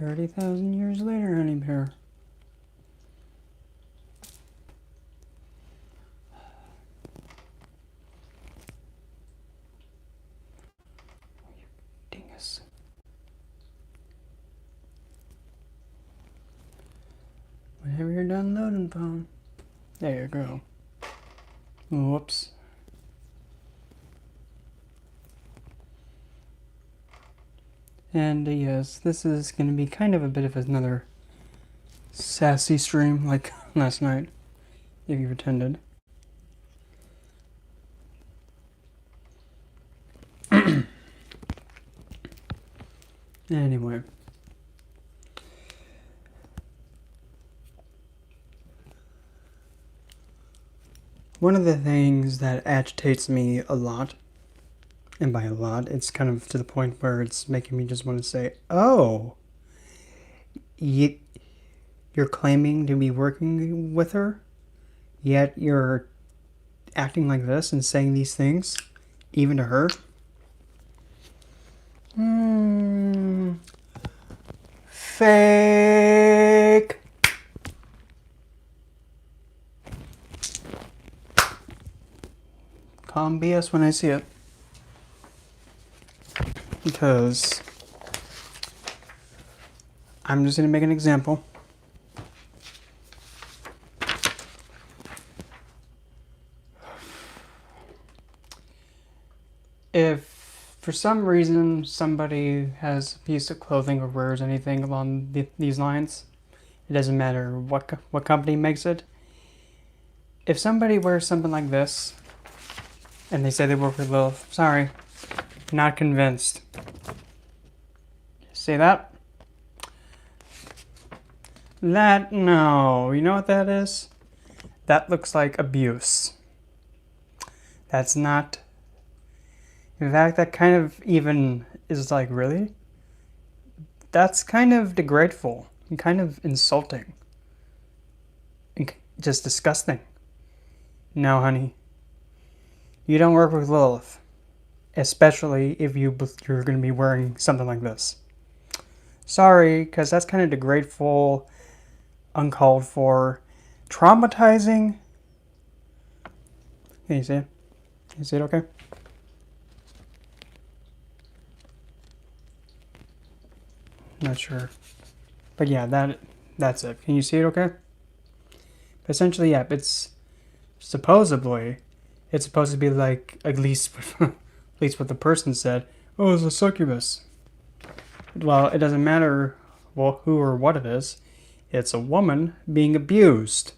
30,000 years later, honey bear. You dingus. Whenever you're done loading, phone. There you go. Whoops. And yes, this is going to be kind of a bit of another sassy stream like last night, if you've attended. Anyway. One of the things that agitates me a lot, and by a lot, it's kind of to the point where it's making me just want to say, oh, you're claiming to be working with her, yet you're acting like this and saying these things, even to her? Fake! Calm BS when I see it. Because I'm just going to make an example. If for some reason somebody has a piece of clothing or wears anything along these lines, it doesn't matter what company makes it. If somebody wears something like this and they say they work with Lilith, sorry, not convinced. See that? No. You know what that is? That looks like abuse. That's not... In fact, that kind of even is like, really? That's kind of degradeful and kind of insulting. And just disgusting. No, honey. You don't work with Lilith. Especially if you're going to be wearing something like this. Sorry, because that's kind of degradeful, uncalled for, traumatizing. Can you see it? Can you see it okay? Not sure. But yeah, that's it. Can you see it okay? But essentially, yeah, it's supposed to be like, at least what the person said, oh, it's a succubus. Well, it doesn't matter who or what it is. It's a woman being abused.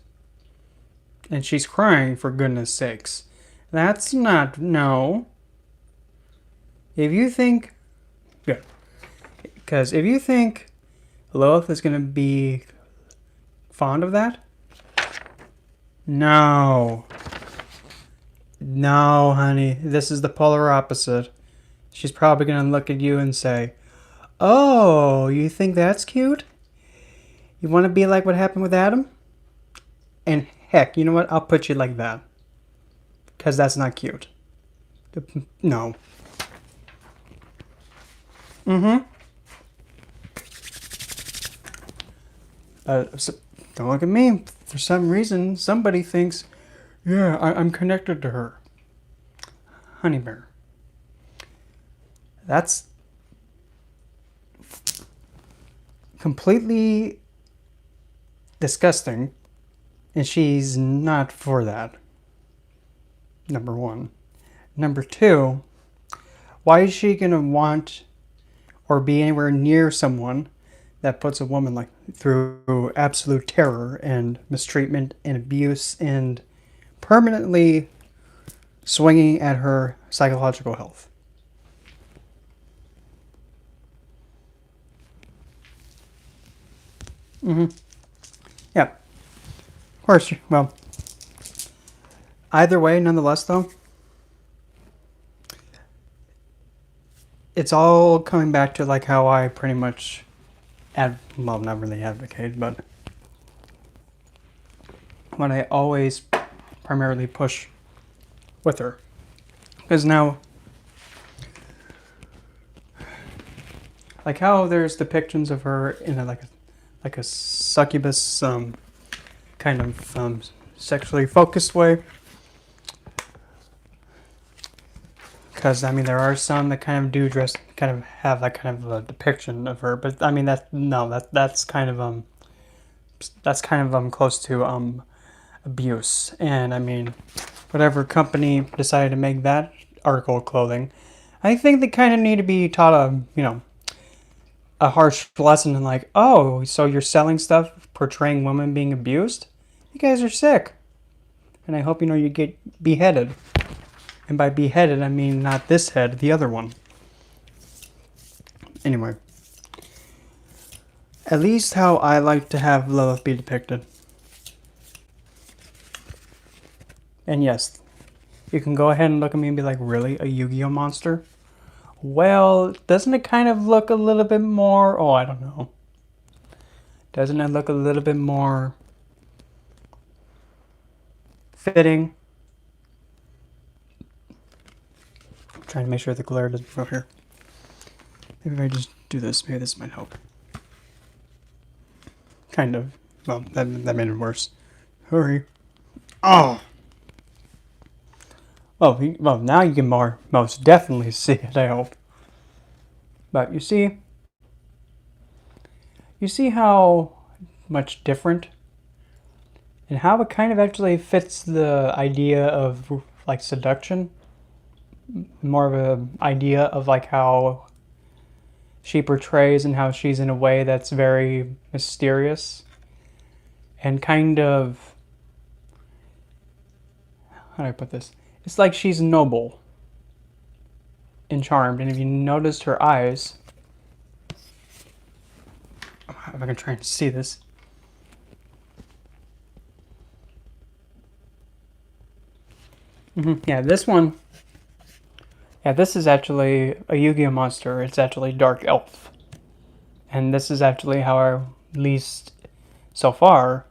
And she's crying, for goodness sakes. That's not... No. If you think... Good. Because if you think Lilith is going to be fond of that... No. No, honey. This is the polar opposite. She's probably going to look at you and say, oh, you think that's cute? You want to be like what happened with Adam? And heck, you know what? I'll put you like that. Because that's not cute. No. So, don't look at me. For some reason, somebody thinks, yeah, I'm connected to her. Honey bear. That's completely disgusting, and she's not for that. Number one. Number two, why is she going to want or be anywhere near someone that puts a woman like through absolute terror and mistreatment and abuse and permanently swinging at her psychological health? Yeah. Of course. Well, either way, nonetheless, though, it's all coming back to like how I pretty much well, not really advocate, but what I always primarily push with her. Because now, like how there's depictions of her in like a succubus kind of sexually focused way. Because I mean, there are some that kind of do dress, kind of have that kind of a depiction of her, but I mean that's kind of close to abuse. And I mean, whatever company decided to make that article of clothing, I think they kind of need to be taught a harsh lesson in like, oh, so you're selling stuff portraying women being abused? You guys are sick. And I hope you get beheaded. And by beheaded, I mean not this head, the other one. Anyway. At least how I like to have Lilith be depicted. And yes, you can go ahead and look at me and be like, really? A Yu-Gi-Oh monster? Well, doesn't it kind of look a little bit more... Oh, I don't know. Doesn't it look a little bit more fitting? I'm trying to make sure the glare doesn't go here. Maybe if I just do this, maybe this might help. Kind of. Well, that made it worse. Hurry. Oh! Well, now you can most definitely see it, I hope. But you see how much different and how it kind of actually fits the idea of like seduction. More of an idea of like how she portrays and how she's in a way that's very mysterious and kind of, how do I put this? It's like she's noble and charmed, and if you noticed her eyes, if I can try and see this. Yeah, this one. Yeah, this is actually a Yu-Gi-Oh monster. It's actually Dark Elf. And this is actually how, at least so far,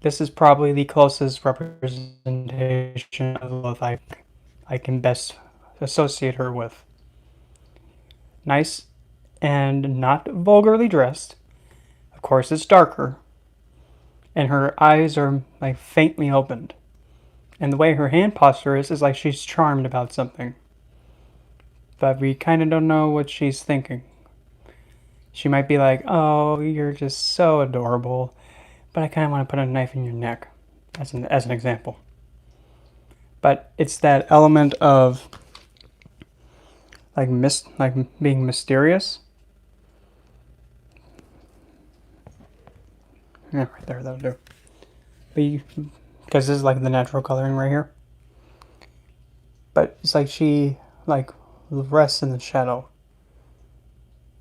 this is probably the closest representation of Lilith I can best associate her with. Nice and not vulgarly dressed. Of course, it's darker. And her eyes are like faintly opened. And the way her hand posture is like she's charmed about something. But we kind of don't know what she's thinking. She might be like, oh, you're just so adorable, but I kind of want to put a knife in your neck, as an example. But it's that element of like being mysterious. Yeah, right there, that'll do. Because this is like the natural coloring right here. But it's like she like rests in the shadow.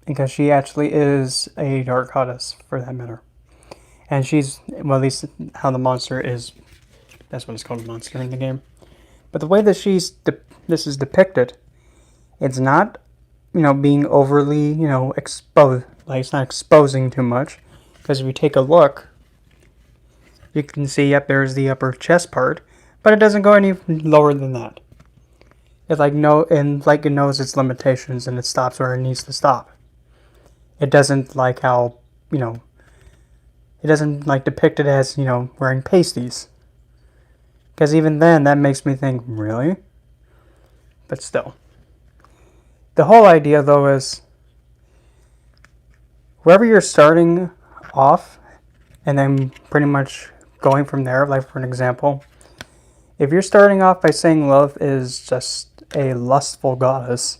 Because she actually is a dark goddess, for that matter. And she's, well, at least how the monster is, that's what it's called, a monster in the game. But the way that this is depicted, it's not, being overly, exposed, like it's not exposing too much. Because if you take a look, you can see, yep, there's the upper chest part, but it doesn't go any lower than that. It it knows its limitations and it stops where it needs to stop. It doesn't like how, it doesn't like depict it as, wearing pasties. Because even then, that makes me think, really? But still. The whole idea, though, is wherever you're starting off, and then pretty much going from there, like for an example, if you're starting off by saying Lilith is just a lustful goddess,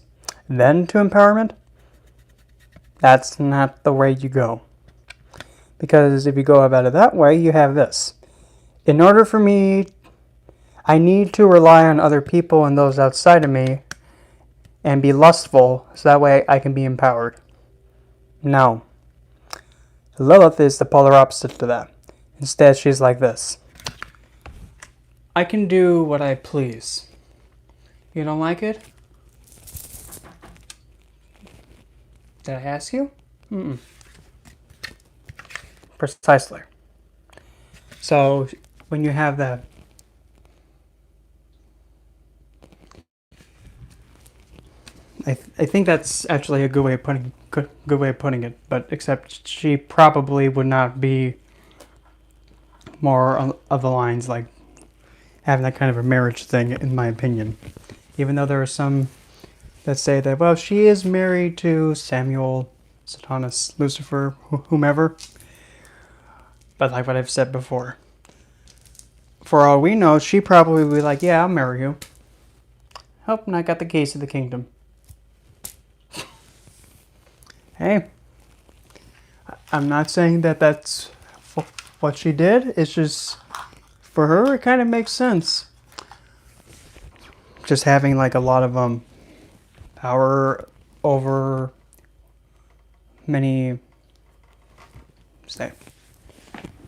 then to empowerment, that's not the way you go. Because if you go about it that way, you have this. In order for me, I need to rely on other people and those outside of me and be lustful so that way I can be empowered. No. Lilith is the polar opposite to that. Instead, she's like this. I can do what I please. You don't like it? Did I ask you? Precisely. So, when you have that, I think that's actually a good way of putting it. But except she probably would not be more of the lines like having that kind of a marriage thing, in my opinion. Even though there are some that say that, well, she is married to Samuel, Satanas, Lucifer, whomever. But like what I've said before, for all we know, she probably would be like, yeah, I'll marry you. Oh, and I got the keys to the kingdom. Hey, I'm not saying that that's what she did. It's just, for her, it kind of makes sense. Just having like a lot of power over many. Say,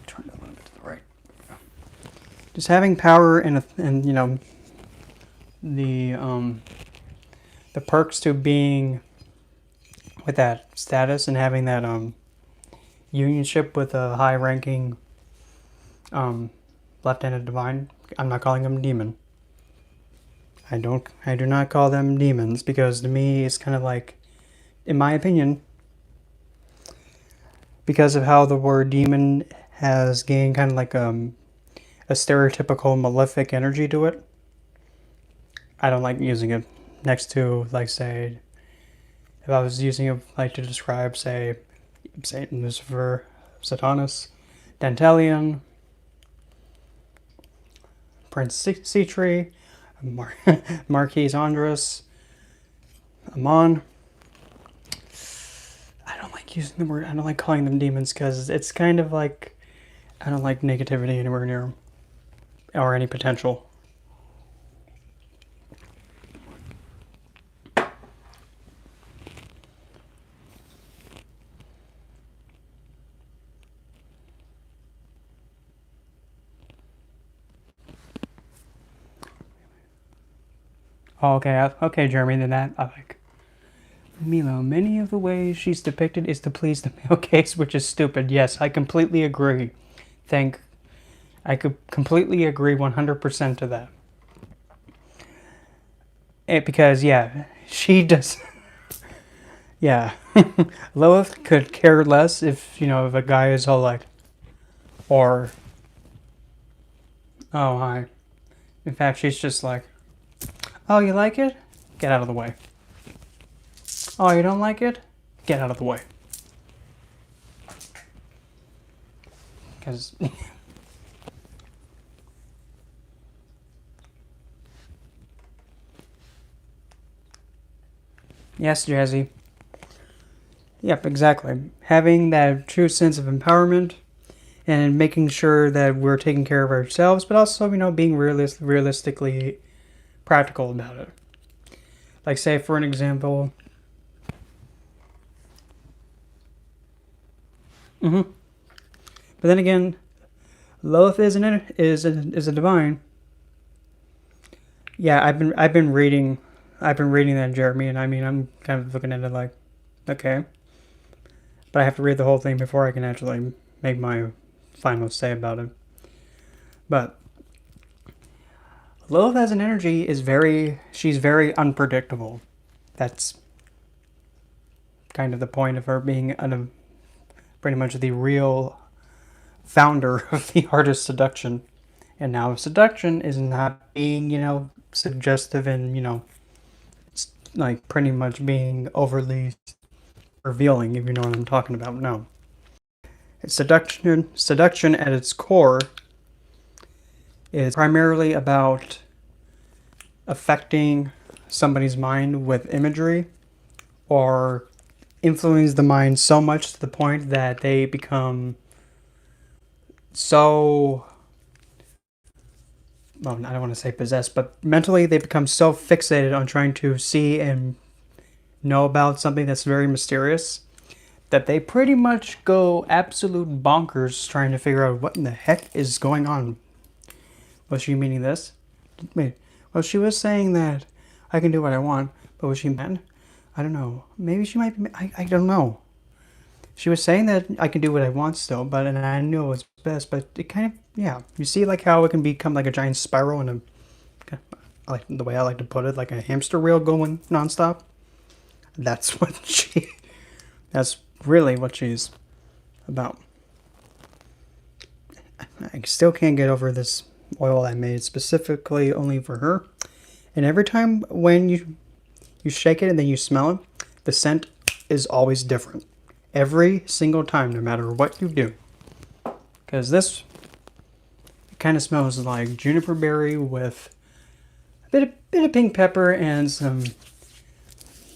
turn it a little bit to the right. Just having power and you know the perks to being with that status and having that unionship with a high-ranking left-handed divine. I'm not calling them demon. I do not call them demons because to me it's kind of like, in my opinion, because of how the word demon has gained kind of like a stereotypical malefic energy to it. I don't like using it next to, like, say, if I was using it like to describe, say, Satan, Lucifer, Satanas, Dantalion, Prince Citri, Marquise Andres, Amon. I don't like using the word, I don't like calling them demons because it's kind of like, I don't like negativity anywhere near them or any potential. Oh, okay, Jeremy, then that I like. Milo, many of the ways she's depicted is to please the male gaze, which is stupid. Yes, I completely agree. I could completely agree 100% to that. Because, yeah, she does. Yeah. Lilith could care less if, you know, if a guy is all like, or, oh, hi. In fact, she's just like, oh, you like it? Get out of the way. Oh, you don't like it? Get out of the way. Because... Yes, Jazzy. Yep, exactly. Having that true sense of empowerment and making sure that we're taking care of ourselves, but also, you know, being realistically practical about it. Like, say, for an example... But then again, Lilith is a divine. Yeah, I've been reading that, Jeremy, and I mean I'm kind of looking at it like, okay, but I have to read the whole thing before I can actually make my final say about it. But Lilith as an energy she's very unpredictable. That's kind of the point of her being pretty much the real founder of the art of seduction. And now seduction is not being, you know, suggestive and, you know, like pretty much being overly revealing, if you know what I'm talking about. No. Seduction at its core is primarily about affecting somebody's mind with imagery or influence the mind so much to the point that they become so, well, I don't want to say possessed, but mentally they become so fixated on trying to see and know about something that's very mysterious that they pretty much go absolute bonkers trying to figure out what in the heck is going on. Was she meaning this? Wait, well, she was saying that I can do what I want, but was she mad? I don't know. Maybe she might be. I don't know. She was saying that I can do what I want still, but and I knew it was best, but it kind of, yeah. You see like how it can become like a giant spiral and like the way I like to put it, like a hamster wheel going nonstop. That's what that's really what she's about. I still can't get over this oil I made specifically only for her. And every time when you shake it and then you smell it, the scent is always different. Every single time, no matter what you do. Because this kind of smells like juniper berry with a bit of pink pepper and some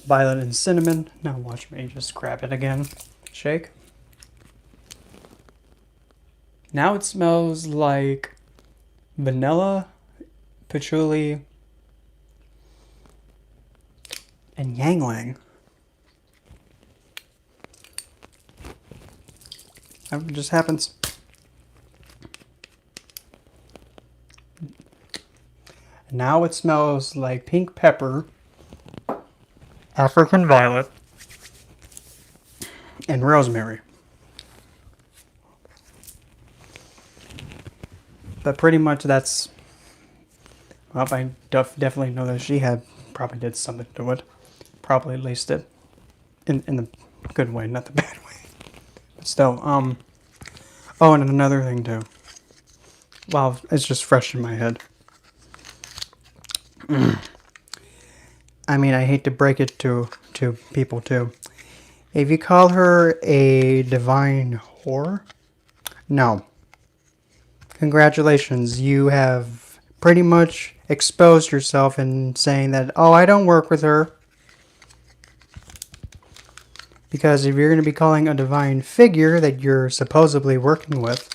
violet and cinnamon. Now watch me just grab it again. Shake. Now it smells like vanilla, patchouli, and yangling. It just happens. Now it smells like pink pepper, African violet, and rosemary. But pretty much that's... Well, I definitely know that she probably did something to it. Probably laced it. In the good way, not the bad way. But still, oh, and another thing too. Wow, it's just fresh in my head. I mean, I hate to break it to people too. If you call her a divine whore, no. Congratulations, you have pretty much exposed yourself in saying that, oh, I don't work with her. Because if you're going to be calling a divine figure that you're supposedly working with,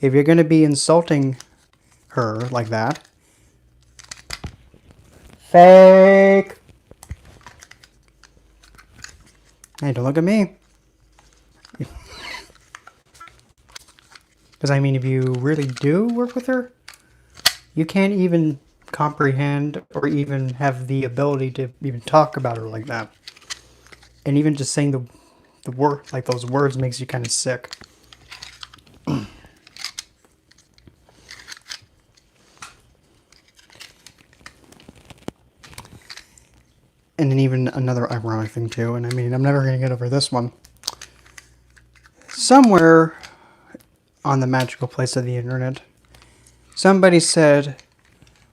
if you're going to be insulting her like that, fake. Hey, don't look at me. Because, I mean, if you really do work with her, you can't even comprehend or even have the ability to even talk about her like that. And even just saying the word, like those words, makes you kind of sick. And then even another ironic thing too, and I mean, I'm never going to get over this one. Somewhere on the magical place of the internet, somebody said,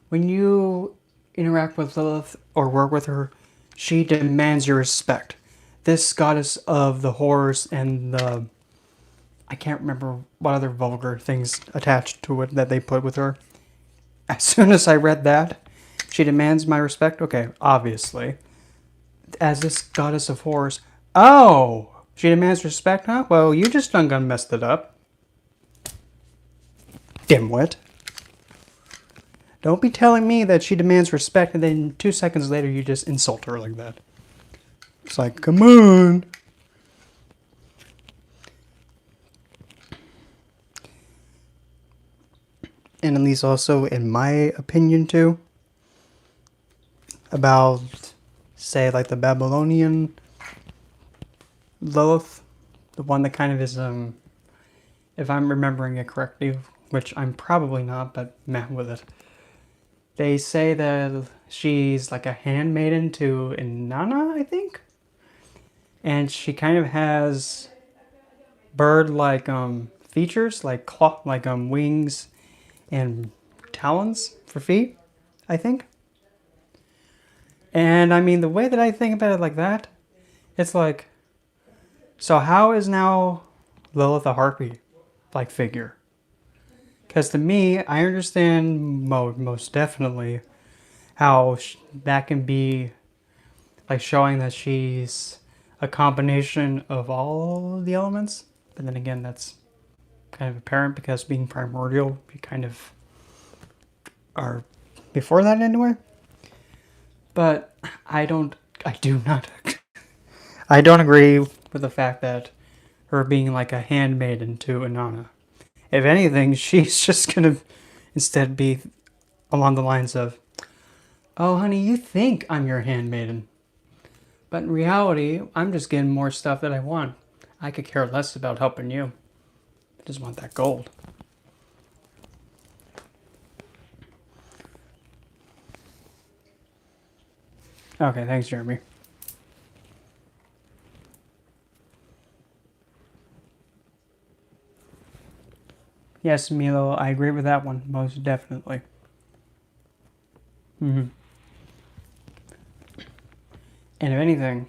when you interact with Lilith or work with her, she demands your respect. This goddess of the horrors and the... I can't remember what other vulgar things attached to it that they put with her. As soon as I read that, she demands my respect. Okay, obviously. As this goddess of horrors. Oh! She demands respect, huh? Well, you just done messed it up. Dimwit. Don't be telling me that she demands respect and then 2 seconds later you just insult her like that. It's like, come on. And at least also, in my opinion too, about, say, like the Babylonian Lilith, the one that kind of is, if I'm remembering it correctly, which I'm probably not, but meh with it. They say that she's like a handmaiden to Inanna, I think? And she kind of has bird-like features, like claw, like wings and talons for feet, I think. And I mean, the way that I think about it like that, it's like, so how is now Lilith a harpy-like figure? Because to me, I understand most definitely how that can be like showing that she's a combination of all the elements. But then again, that's kind of apparent because being primordial, you kind of are before that anyway. But I don't agree with the fact that her being like a handmaiden to Inanna. If anything, she's just gonna instead be along the lines of, oh honey, you think I'm your handmaiden. But in reality, I'm just getting more stuff that I want. I could care less about helping you. I just want that gold. Okay, thanks, Jeremy. Yes, Milo, I agree with that one, most definitely. Mm-hmm. And if anything,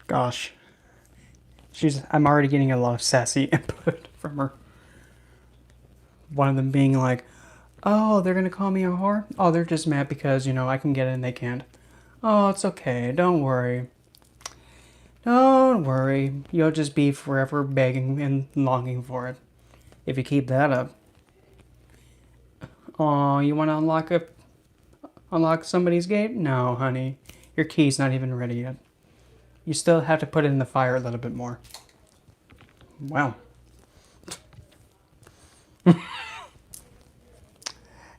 gosh, I'm already getting a lot of sassy input from her. One of them being like, oh, they're gonna call me a whore? Oh, they're just mad because, I can get it and they can't. Oh, it's okay, don't worry. Don't worry, you'll just be forever begging and longing for it. If you keep that up. Oh, you wanna unlock somebody's gate? No, honey. Your key's not even ready yet. You still have to put it in the fire a little bit more. Wow.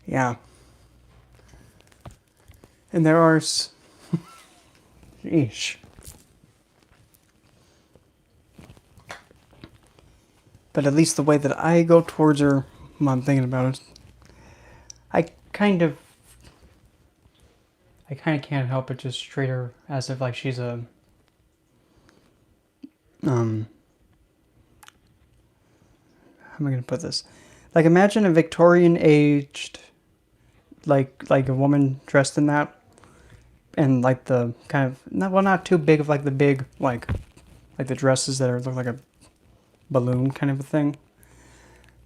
Yeah. And there are... Sheesh. But at least the way that I go towards her when I'm thinking about it, I kind of can't help but just treat her as if like she's a... How am I going to put this? Like imagine a Victorian aged, like a woman dressed in that. And like the kind of, not too big of like the big, like the dresses that look like a balloon kind of a thing.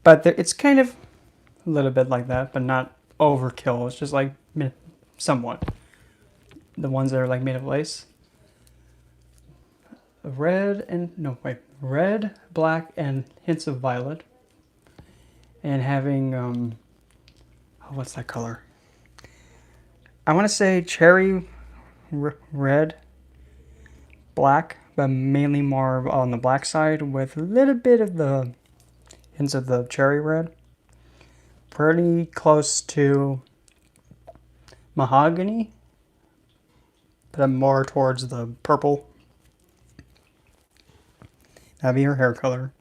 But it's kind of a little bit like that, but not overkill. It's just like somewhat. The ones that are like made of lace. Red, black, and hints of violet. And having, what's that color? I want to say cherry red, black, but mainly more on the black side with a little bit of the hints of the cherry red. Pretty close to mahogany, but I'm more towards the purple. That'd be her hair color.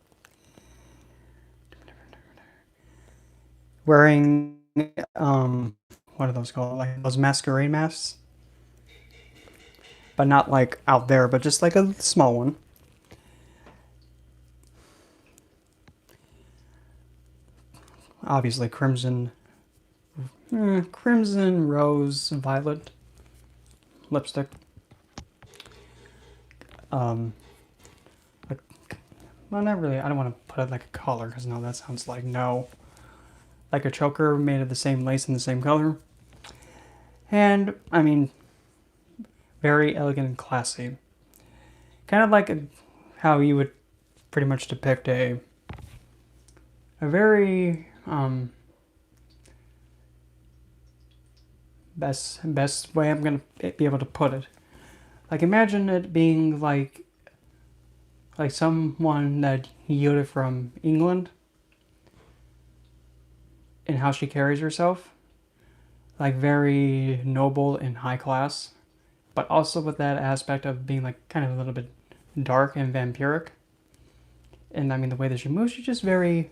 Wearing, what are those called? Like those masquerade masks? But not like out there, but just like a small one. Obviously crimson, rose, violet lipstick. Well, not really. I don't want to put it like a collar because no, that sounds like no. Like a choker made of the same lace and the same color. And, I mean, very elegant and classy. Kind of like how you would pretty much depict a very, best way I'm going to be able to put it. Like, imagine it being like someone that yielded from England and how she carries herself. Like, very noble and high class, but also with that aspect of being like kind of a little bit dark and vampiric. And I mean, the way that she moves, she's just very,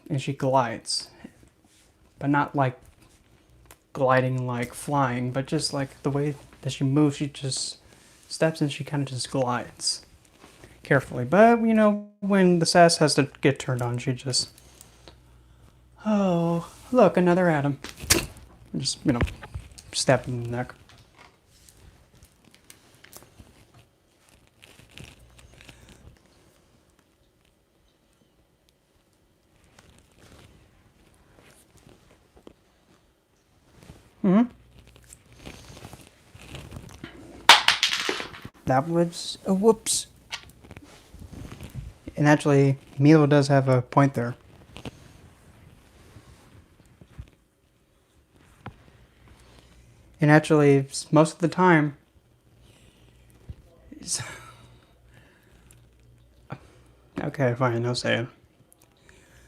and she glides, but not like gliding like flying, but just like the way that she moves, she just steps and she kind of just glides carefully. But when the sass has to get turned on, she just, oh, look, another atom. Just, stab in the neck. Mm-hmm. That was a whoops. And actually, Milo does have a point there. And actually, most of the time, okay, fine, I'll say it.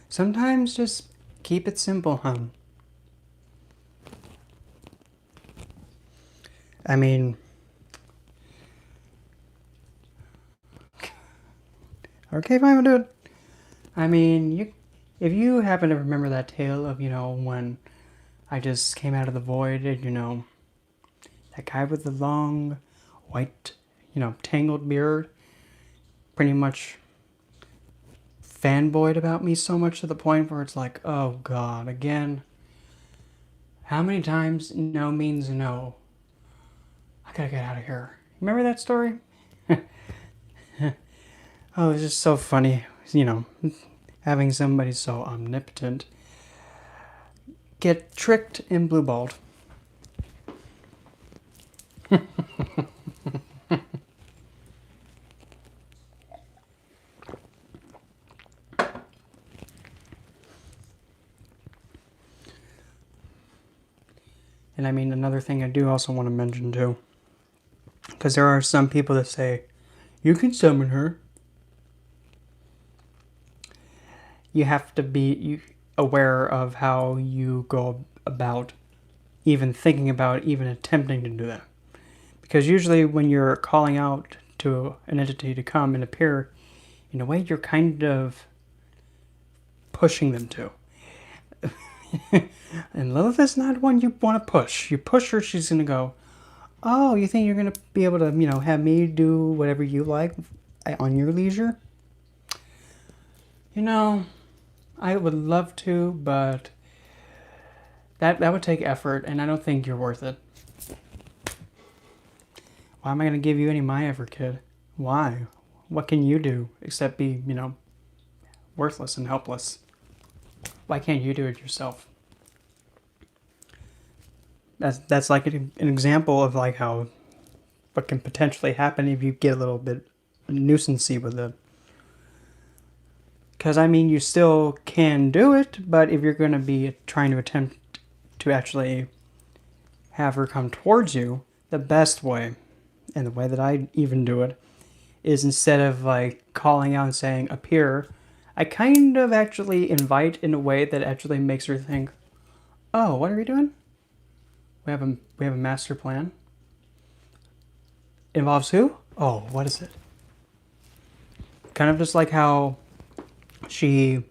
Sometimes just keep it simple, hon. I mean, okay, fine, we'll do it. I mean, if you happen to remember that tale of, when I just came out of the void and, that guy with the long, white, tangled beard pretty much fanboyed about me so much to the point where it's like, oh God, again. How many times no means no? I gotta get out of here. Remember that story? Oh, it's just so funny, you know, having somebody so omnipotent get tricked and blue-balled. And I mean, another thing I do also want to mention too, because there are some people that say, you can summon her. You have to be aware of how you go about even thinking about even attempting to do that. Because usually when you're calling out to an entity to come and appear, in a way you're kind of pushing them to. And Lilith is not one you want to push. You push her, she's going to go, oh, you think you're going to be able to, you know, have me do whatever you like on your leisure? You know, I would love to, but that would take effort, and I don't think you're worth it. Why am I going to give you any of my effort, kid? Why? What can you do except be, you know, worthless and helpless? Why can't you do it yourself? That's like an example of like how what can potentially happen if you get a little bit nuisancey with it. Because I mean, you still can do it, but if you're going to be trying to attempt to actually have her come towards you, the best way, and the way that I even do it, is instead of like calling out and saying appear, I kind of actually invite in a way that actually makes her think, oh, what are we doing? We have a master plan. Involves who? Oh, what is it? Kind of just like how she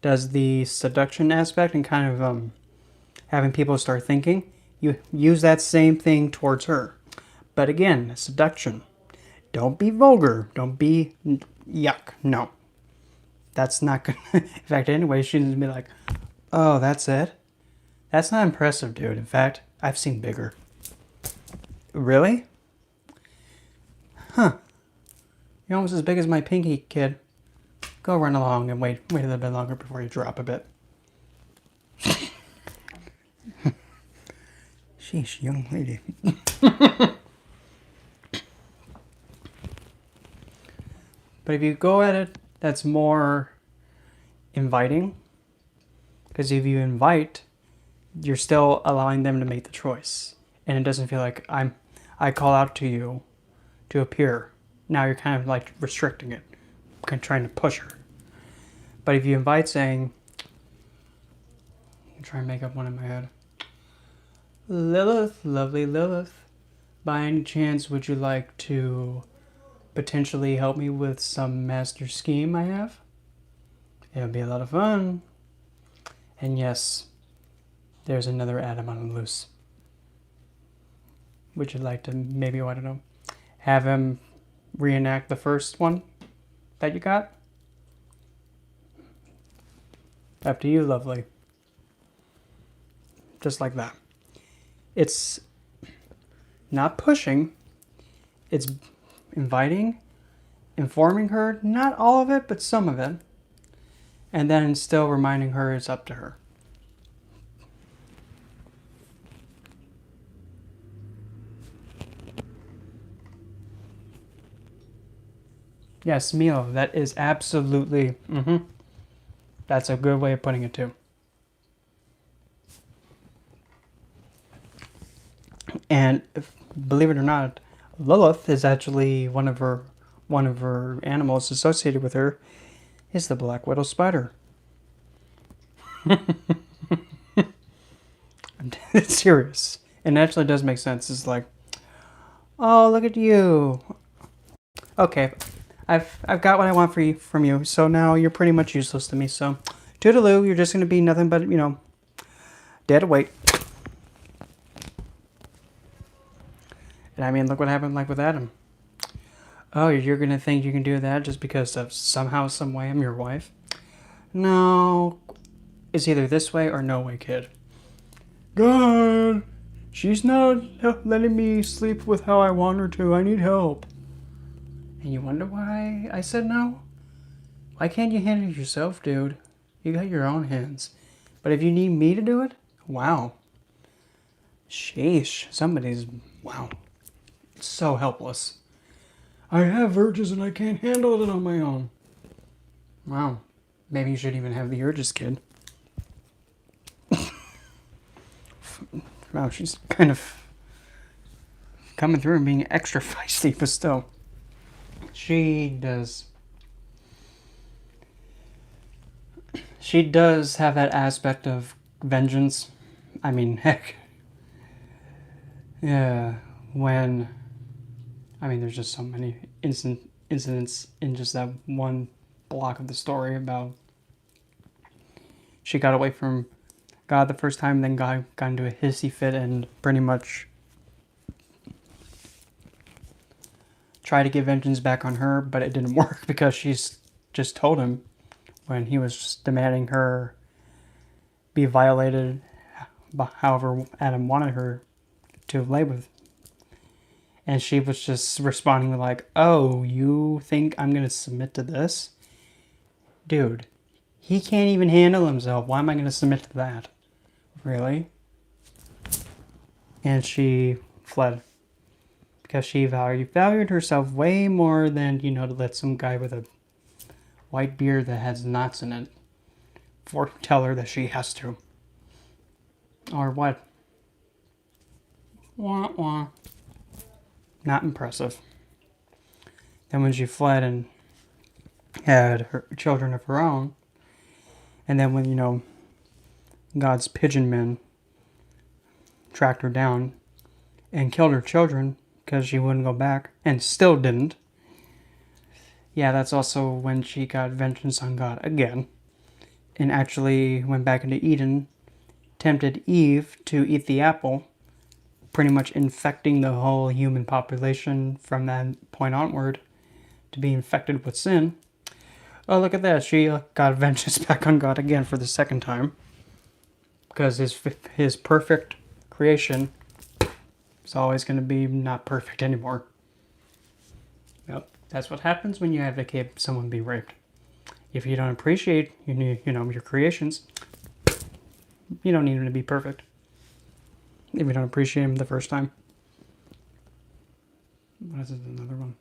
does the seduction aspect and kind of having people start thinking. You use that same thing towards her. But again, seduction. Don't be vulgar. Don't be yuck. No. That's not gonna... In fact, anyway, she's gonna be like, oh, that's it? That's not impressive, dude. In fact, I've seen bigger. Really? Huh. You're almost as big as my pinky, kid. Go run along and wait a little bit longer before you drop a bit. Sheesh, young lady. But if you go at it, that's more inviting. Because if you invite, you're still allowing them to make the choice. And it doesn't feel like I call out to you to appear. Now you're kind of like restricting it, kind of trying to push her. But if you invite saying, I'm trying to make up one in my head. Lilith, lovely Lilith, by any chance would you like to potentially help me with some master scheme I have? It would be a lot of fun. And yes, there's another Adam on the loose. Would you like to maybe, I don't know, have him reenact the first one that you got? Up to you, lovely. Just like that. It's not pushing. It's inviting, informing her, not all of it, but some of it. And then still reminding her it's up to her. Yes, Milo, that is absolutely, that's a good way of putting it too. And believe it or not, Lilith is actually one of her animals associated with her is the black widow spider. I'm serious. And it actually does make sense. It's like, oh, look at you. Okay, I've got what I want from you. So now you're pretty much useless to me. So, toodaloo, you're just gonna be nothing but, you know, dead weight. And I mean, look what happened like with Adam. Oh, you're gonna think you can do that just because of somehow, some way I'm your wife? No. It's either this way or no way, kid. God, she's not letting me sleep with how I want her to. I need help. And you wonder why I said no? Why can't you handle it yourself, dude? You got your own hands. But if you need me to do it, wow. Sheesh, somebody's, wow, so helpless. I have urges and I can't handle it on my own. Wow, maybe you shouldn't even have the urges, kid. Wow, she's kind of coming through and being extra feisty, but still. She does. She does have that aspect of vengeance. I mean, heck. Yeah, when. I mean, there's just so many incidents in just that one block of the story about she got away from God the first time, then God got into a hissy fit and pretty much tried to get vengeance back on her, but it didn't work because she's just told him when he was just demanding her be violated however Adam wanted her to lay with. And she was just responding with like, oh, you think I'm going to submit to this? Dude, he can't even handle himself. Why am I going to submit to that? Really? And she fled. Because she valued herself way more than, to let some guy with a white beard that has knots in it tell her that she has to. Or what? Wah, wah. Not impressive. Then when she fled and had her children of her own, and then when, God's pigeon men tracked her down and killed her children because she wouldn't go back, and still didn't. Yeah, that's also when she got vengeance on God again, and actually went back into Eden, tempted Eve to eat the apple, pretty much infecting the whole human population from that point onward to be infected with sin. Oh, look at that. She got vengeance back on God again for the second time. Because his perfect creation is always going to be not perfect anymore. Yep, that's what happens when you advocate someone be raped. If you don't appreciate your creations, you don't need them to be perfect. If you don't appreciate them the first time. What is it? Another one?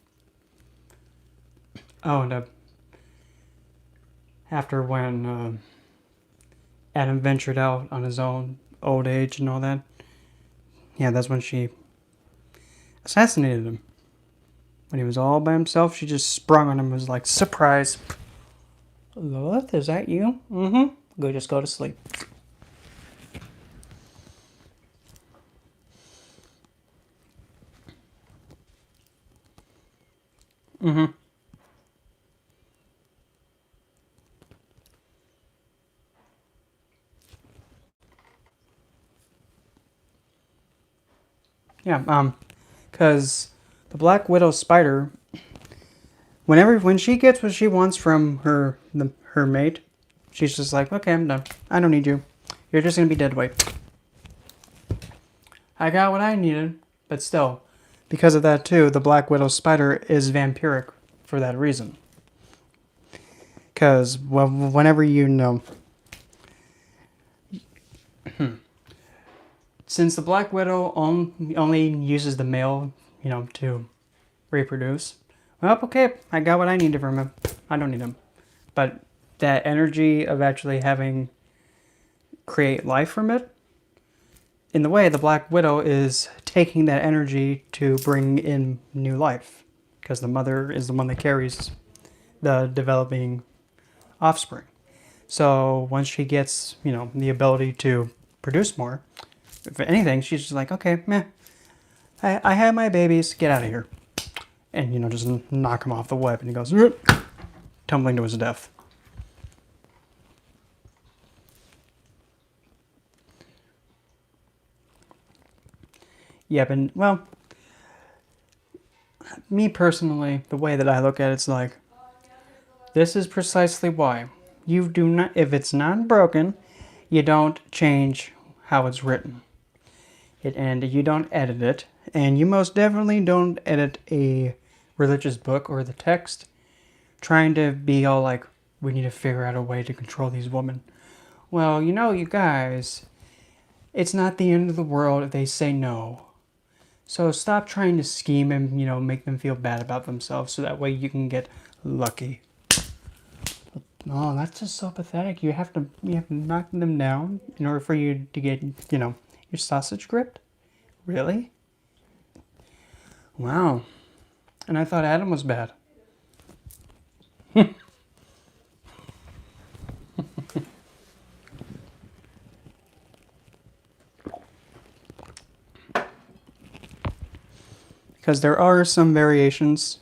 Oh, and after when Adam ventured out on his own old age and all that, yeah, that's when she assassinated him. When he was all by himself, she just sprung on him and was like, surprise. Lilith, is that you? Mm-hmm. Go, just go to sleep. Mm-hmm. Yeah, because the Black Widow spider, when she gets what she wants from her mate, she's just like, okay, I'm done. I don't need you. You're just gonna be dead weight. I got what I needed, but still, because of that too, the Black Widow spider is vampiric for that reason. Because whenever since the Black Widow only uses the male, to reproduce. Well, okay, I got what I needed from him. I don't need him. But that energy of actually create life from it, in the way, the Black Widow is taking that energy to bring in new life. Because the mother is the one that carries the developing offspring. So once she gets, the ability to produce more, if anything, she's just like, okay, meh. I have my babies, get out of here. And, just knock him off the web. And he goes, tumbling to his death. Yep, and, well, me personally, the way that I look at it's like, this is precisely why. You do not, if it's not broken, you don't change how it's written. And you don't edit it. And you most definitely don't edit a religious book or the text trying to be all like, we need to figure out a way to control these women. Well, you guys, it's not the end of the world if they say no. So stop trying to scheme and, make them feel bad about themselves so that way you can get lucky. Oh, that's just so pathetic. You have to knock them down in order for you to get, your sausage gripped? Really? Wow. And I thought Adam was bad. Because there are some variations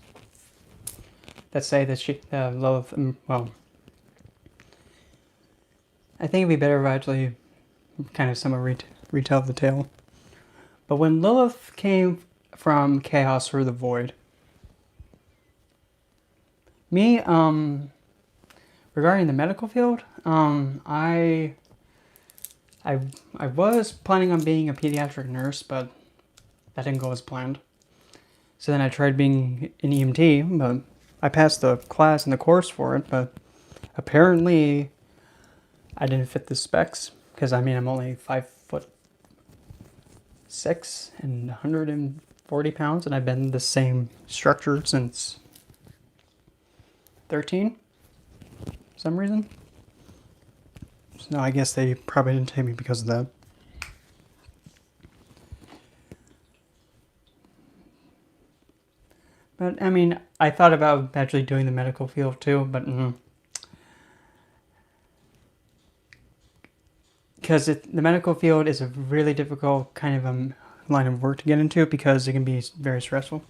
that say that Lilith, well, I think it'd be better if I actually kind of somewhat retell the tale. But when Lilith came from chaos through the void, me, regarding the medical field, I was planning on being a pediatric nurse, but that didn't go as planned. So then I tried being an EMT, but I passed the class and the course for it, but apparently I didn't fit the specs, because I'm only 5'6" and 140 pounds, and I've been in the same structure since 13, for some reason. So I guess they probably didn't take me because of that. But, I thought about actually doing the medical field too, but because the medical field is a really difficult kind of line of work to get into because it can be very stressful.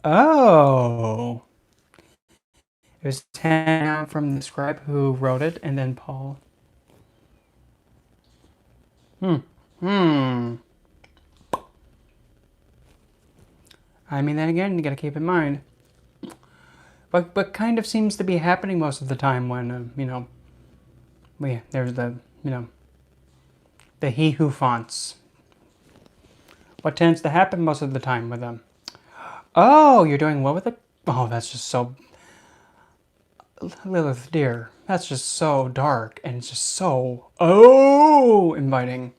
Oh! It was down from the scribe who wrote it, and then Paul. Then again, you gotta keep in mind. But kind of seems to be happening most of the time when, there's the, the he who fonts. What tends to happen most of the time with them? Oh, you're doing what with it? Oh, that's just so... Lilith, dear, that's just so dark and it's just so... Oh! Inviting.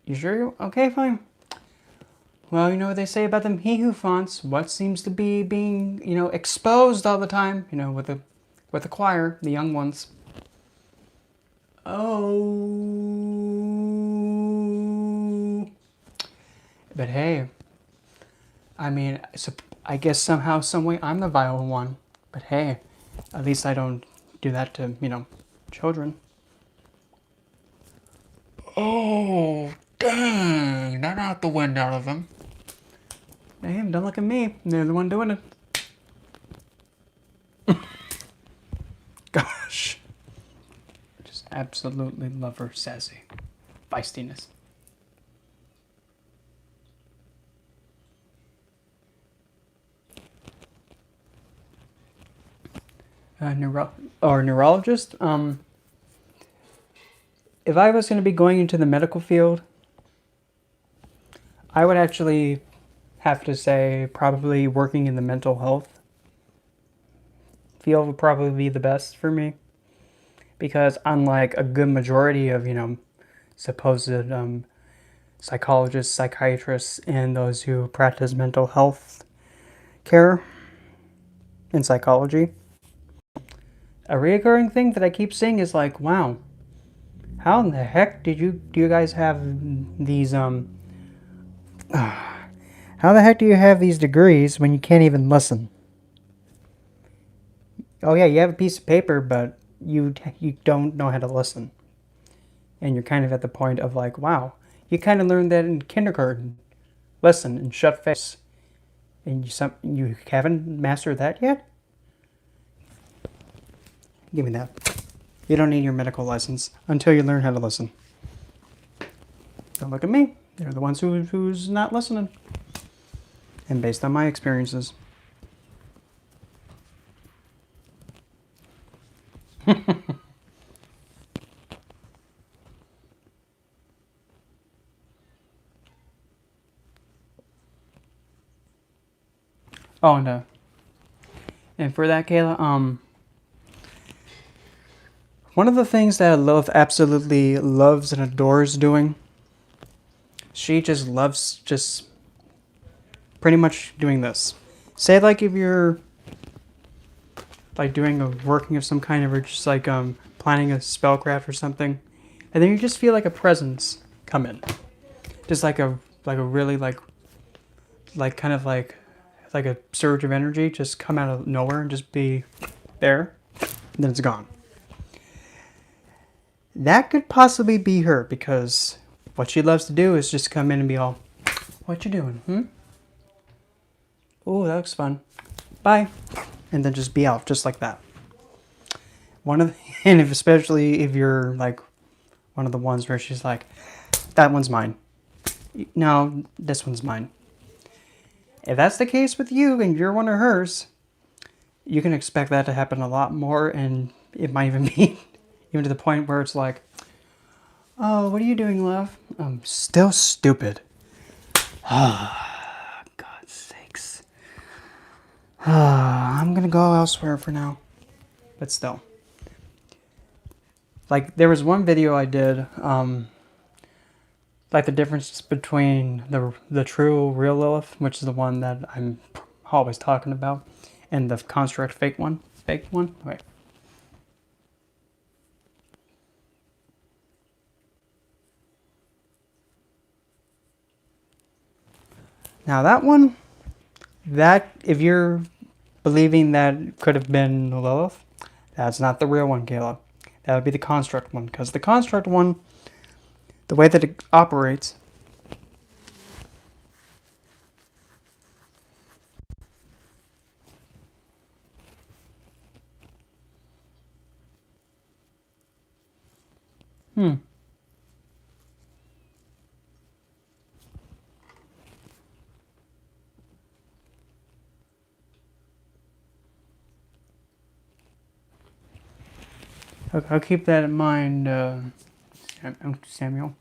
You sure? Okay, fine. Well, you know what they say about them he who fonts. What seems to be being, exposed all the time, with the choir, the young ones. Oh. But hey, I guess somehow, some way, I'm the vile one. But hey, at least I don't do that to, children. Oh, dang, that knocked the wind out of him. Damn, don't look at me. They're the one doing it. Gosh. Just absolutely love her sassy feistiness. Neurologist. If I was going to be going into the medical field, I would actually have to say probably working in the mental health field would probably be the best for me. Because unlike a good majority of, supposed psychologists, psychiatrists, and those who practice mental health care and psychology, a recurring thing that I keep seeing is like, wow, how in the heck do you guys have these how the heck do you have these degrees when you can't even listen? Oh yeah, you have a piece of paper, but you don't know how to listen. And you're kind of at the point of like, wow, you kind of learned that in kindergarten. Listen and shut face. And you haven't mastered that yet? Give me that. You don't need your medical license until you learn how to listen. Don't look at me. They're the ones who's not listening. And based on my experiences. Oh, no. And for that, Kayla, one of the things that Lilith absolutely loves and adores doing, she just loves just pretty much doing this. Say like if you're like doing a working of some kind, or just like planning a spellcraft or something, and then you just feel like a presence come in, just like a really like kind of like a surge of energy just come out of nowhere and just be there, and then it's gone. That could possibly be her, because what she loves to do is just come in and be all, "What you doing? Oh, that looks fun. Bye," and then just be out just like that. And especially if you're like one of the ones where she's like, "That one's mine. No, this one's mine." If that's the case with you and you're one of hers, you can expect that to happen a lot more, and it might even be even to the point where it's like, "Oh, what are you doing, love?" "I'm still stupid." Ah, God's sakes. I'm gonna go elsewhere for now. But still. Like, there was one video I did, like the difference between the true real Lilith, which is the one that I'm always talking about, and the construct fake one. Wait. Now that one, that if you're believing that could have been Lilith, that's not the real one, Caleb. That would be the construct one, because the construct one, the way that it operates, I'll keep that in mind, Samuel.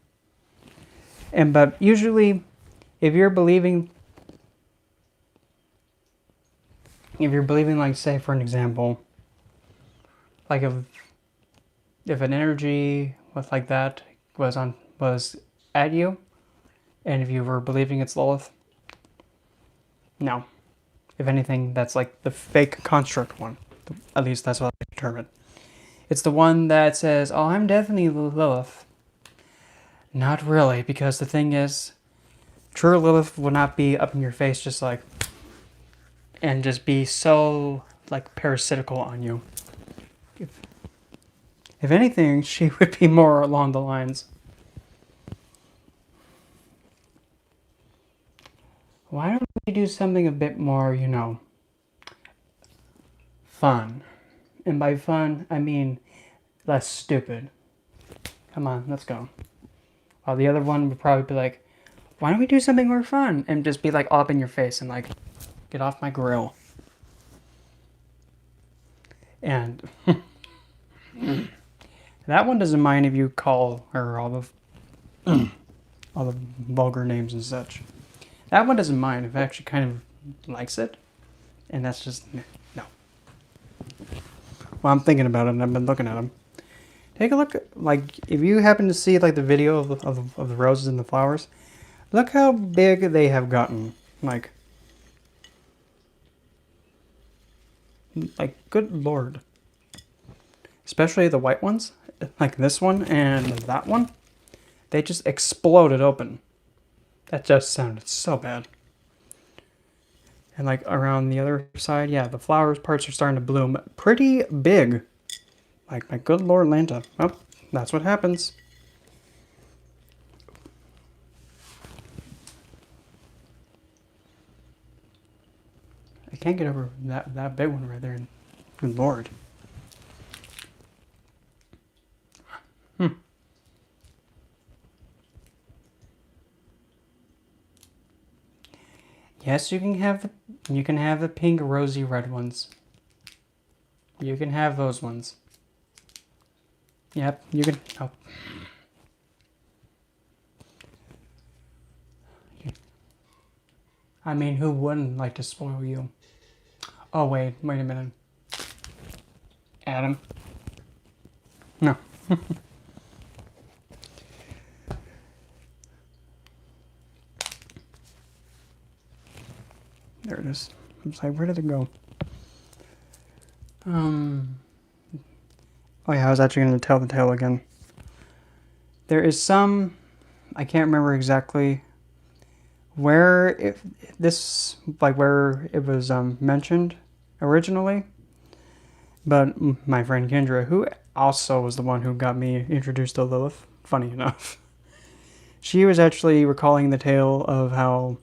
But usually, if you're believing, like, say for an example, like if an energy was like that was at you, and if you were believing it's Lilith, no. If anything, that's like the fake construct one. At least that's what I determined. It's the one that says, "Oh, I'm definitely Lilith." Not really, because the thing is, true Lilith will not be up in your face just like, and just be so like parasitical on you. If anything, she would be more along the lines, "Why don't we do something a bit more, fun?" And by fun, I mean less stupid. Come on, let's go. While the other one would probably be like, "Why don't we do something more fun?" And just be like all up in your face and like, "Get off my grill." And that one doesn't mind if you call her all the vulgar names and such. That one doesn't mind. If actually kind of likes it. And that's just, no. Well, I'm thinking about it, and I've been looking at them. Take a look, like, if you happen to see, like, the video of the roses and the flowers, look how big they have gotten. Like, good lord. Especially the white ones, like this one and that one. They just exploded open. That just sounded so bad. And like around the other side, yeah, the flowers parts are starting to bloom pretty big. Like, my good lord, Lanta. Well, that's what happens. I can't get over that big one right there. Good lord. Yes, you can have the pink, rosy, red ones. You can have those ones. Yep, you can. Oh. I mean, who wouldn't like to spoil you? Oh, wait a minute. Adam? No. There it is. I was like, where did it go? Oh yeah, I was actually going to tell the tale again. There is some, I can't remember exactly where it was mentioned originally, but my friend Kendra, who also was the one who got me introduced to Lilith, funny enough, she was actually recalling the tale of how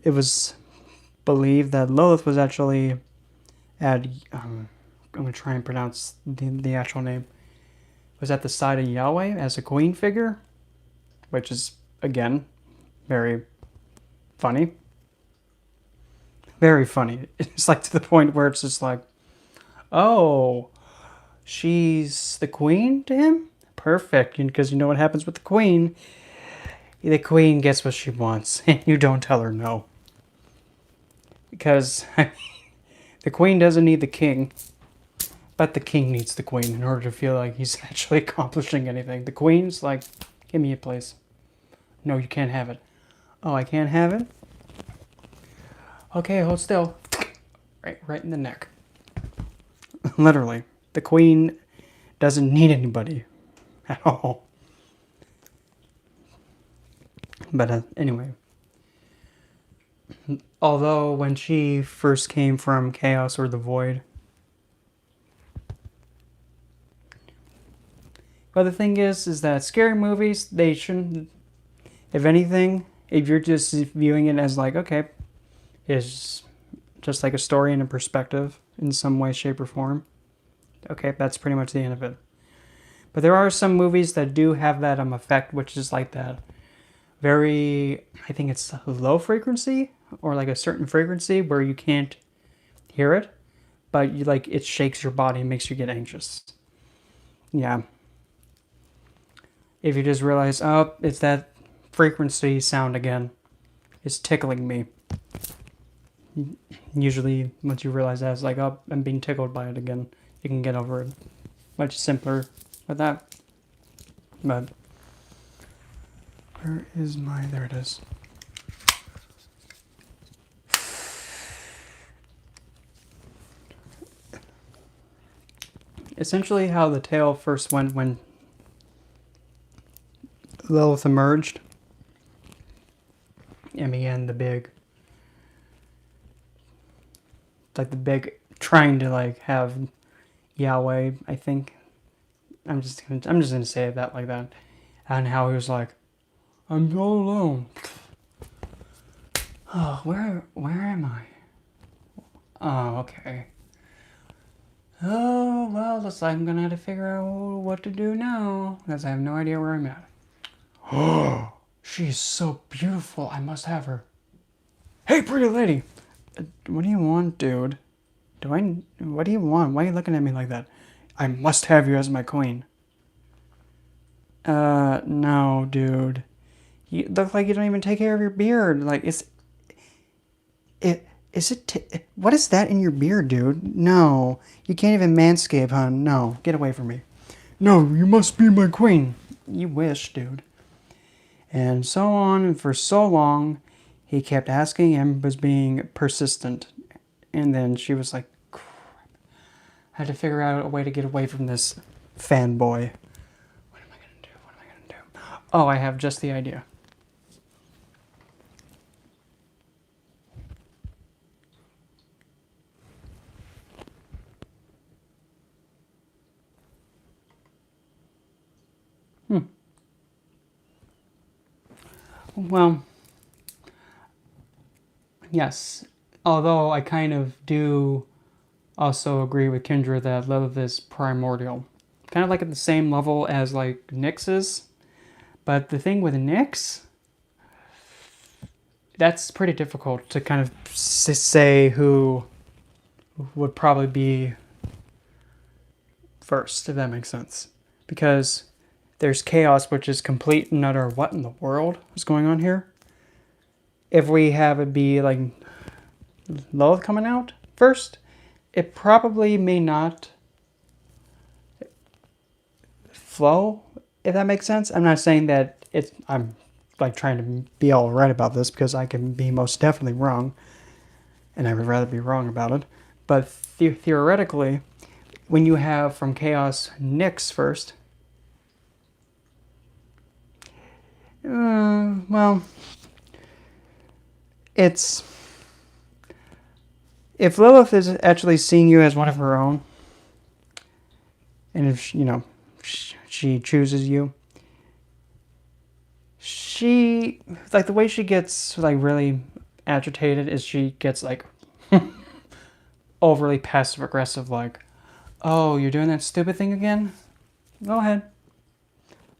it was believed that Lilith was actually at, I'm going to try and pronounce the actual name, was at the side of Yahweh as a queen figure, which is, again, very funny. Very funny. It's like to the point where it's just like, oh, she's the queen to him? Perfect, because you know what happens with the queen. The queen gets what she wants, and you don't tell her no. Because the queen doesn't need the king, but the king needs the queen in order to feel like he's actually accomplishing anything. The queen's like, give me a place. No, you can't have it. Oh, I can't have it? Okay, hold still. Right in the neck. Literally. The queen doesn't need anybody at all. But anyway. Although when she first came from Chaos or the Void. But the thing is that scary movies, they shouldn't, if anything, if you're just viewing it as like, okay, it's just like a story and a perspective in some way, shape, or form, okay, that's pretty much the end of it. But there are some movies that do have that effect, which is like that very, I think it's low frequency, or like a certain frequency where you can't hear it, but you like it shakes your body and makes you get anxious. Yeah. If you just realize, oh, it's that frequency sound again. It's tickling me. Usually, once you realize that, it's like, oh, I'm being tickled by it again. You can get over it. Much simpler with that. But, where is my, there it is. Essentially how the tale first went when Lilith emerged and began the big trying to like have Yahweh, I think. I'm just gonna say that like that. And how he was like, I'm all alone. Oh, where am I? Oh, okay. Oh, well, looks like I'm gonna have to figure out what to do now, because I have no idea where I'm at. Oh, she's so beautiful. I must have her. Hey, pretty lady. What do you want, dude? What do you want? Why are you looking at me like that? I must have you as my queen. No, dude. You look like you don't even take care of your beard. Like, what is that in your beard, dude? No. You can't even manscape, hon. No. Get away from me. No, you must be my queen. You wish, dude. And so on, and for so long, he kept asking and was being persistent. And then she was like, crap. I had to figure out a way to get away from this fanboy. What am I going to do? Oh, I have just the idea. Well, yes. Although I kind of do also agree with Kendra that Lilith is primordial. Kind of like at the same level as like Nyx is. But the thing with Nyx, that's pretty difficult to kind of say who would probably be first, if that makes sense. Because there's chaos, which is complete and utter what in the world is going on here. If we have it be like Lilith coming out first, it probably may not flow, if that makes sense. I'm not saying that I'm like trying to be all right about this, because I can be most definitely wrong, and I would rather be wrong about it. But theoretically, when you have from Chaos Nyx first, well, it's if Lilith is actually seeing you as one of her own, and if she chooses you, she like the way she gets like really agitated is she gets like overly passive aggressive, like, oh, you're doing that stupid thing again? Go ahead.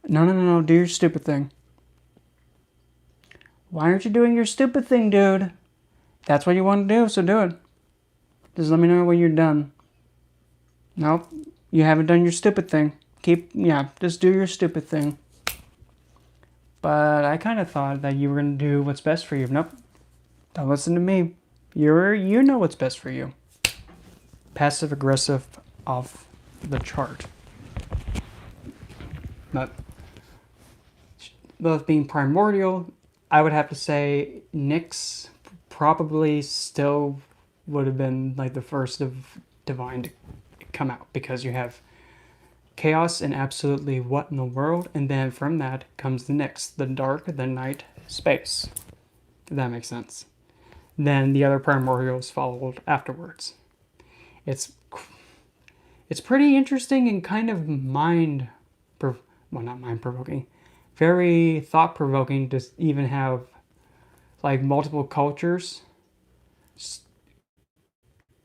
No, do your stupid thing. Why aren't you doing your stupid thing, dude? That's what you want to do, so do it. Just let me know when you're done. Nope, you haven't done your stupid thing. Just do your stupid thing. But I kind of thought that you were going to do what's best for you. Nope, don't listen to me. You know what's best for you. Passive aggressive off the chart. But both being primordial, I would have to say Nyx probably still would have been like the first of Divine to come out, because you have chaos and absolutely what in the world, and then from that comes the Nyx, the dark, the night, space. If that makes sense. Then the other primordials followed afterwards. It's pretty interesting and kind of not mind-provoking, very thought-provoking to even have like multiple cultures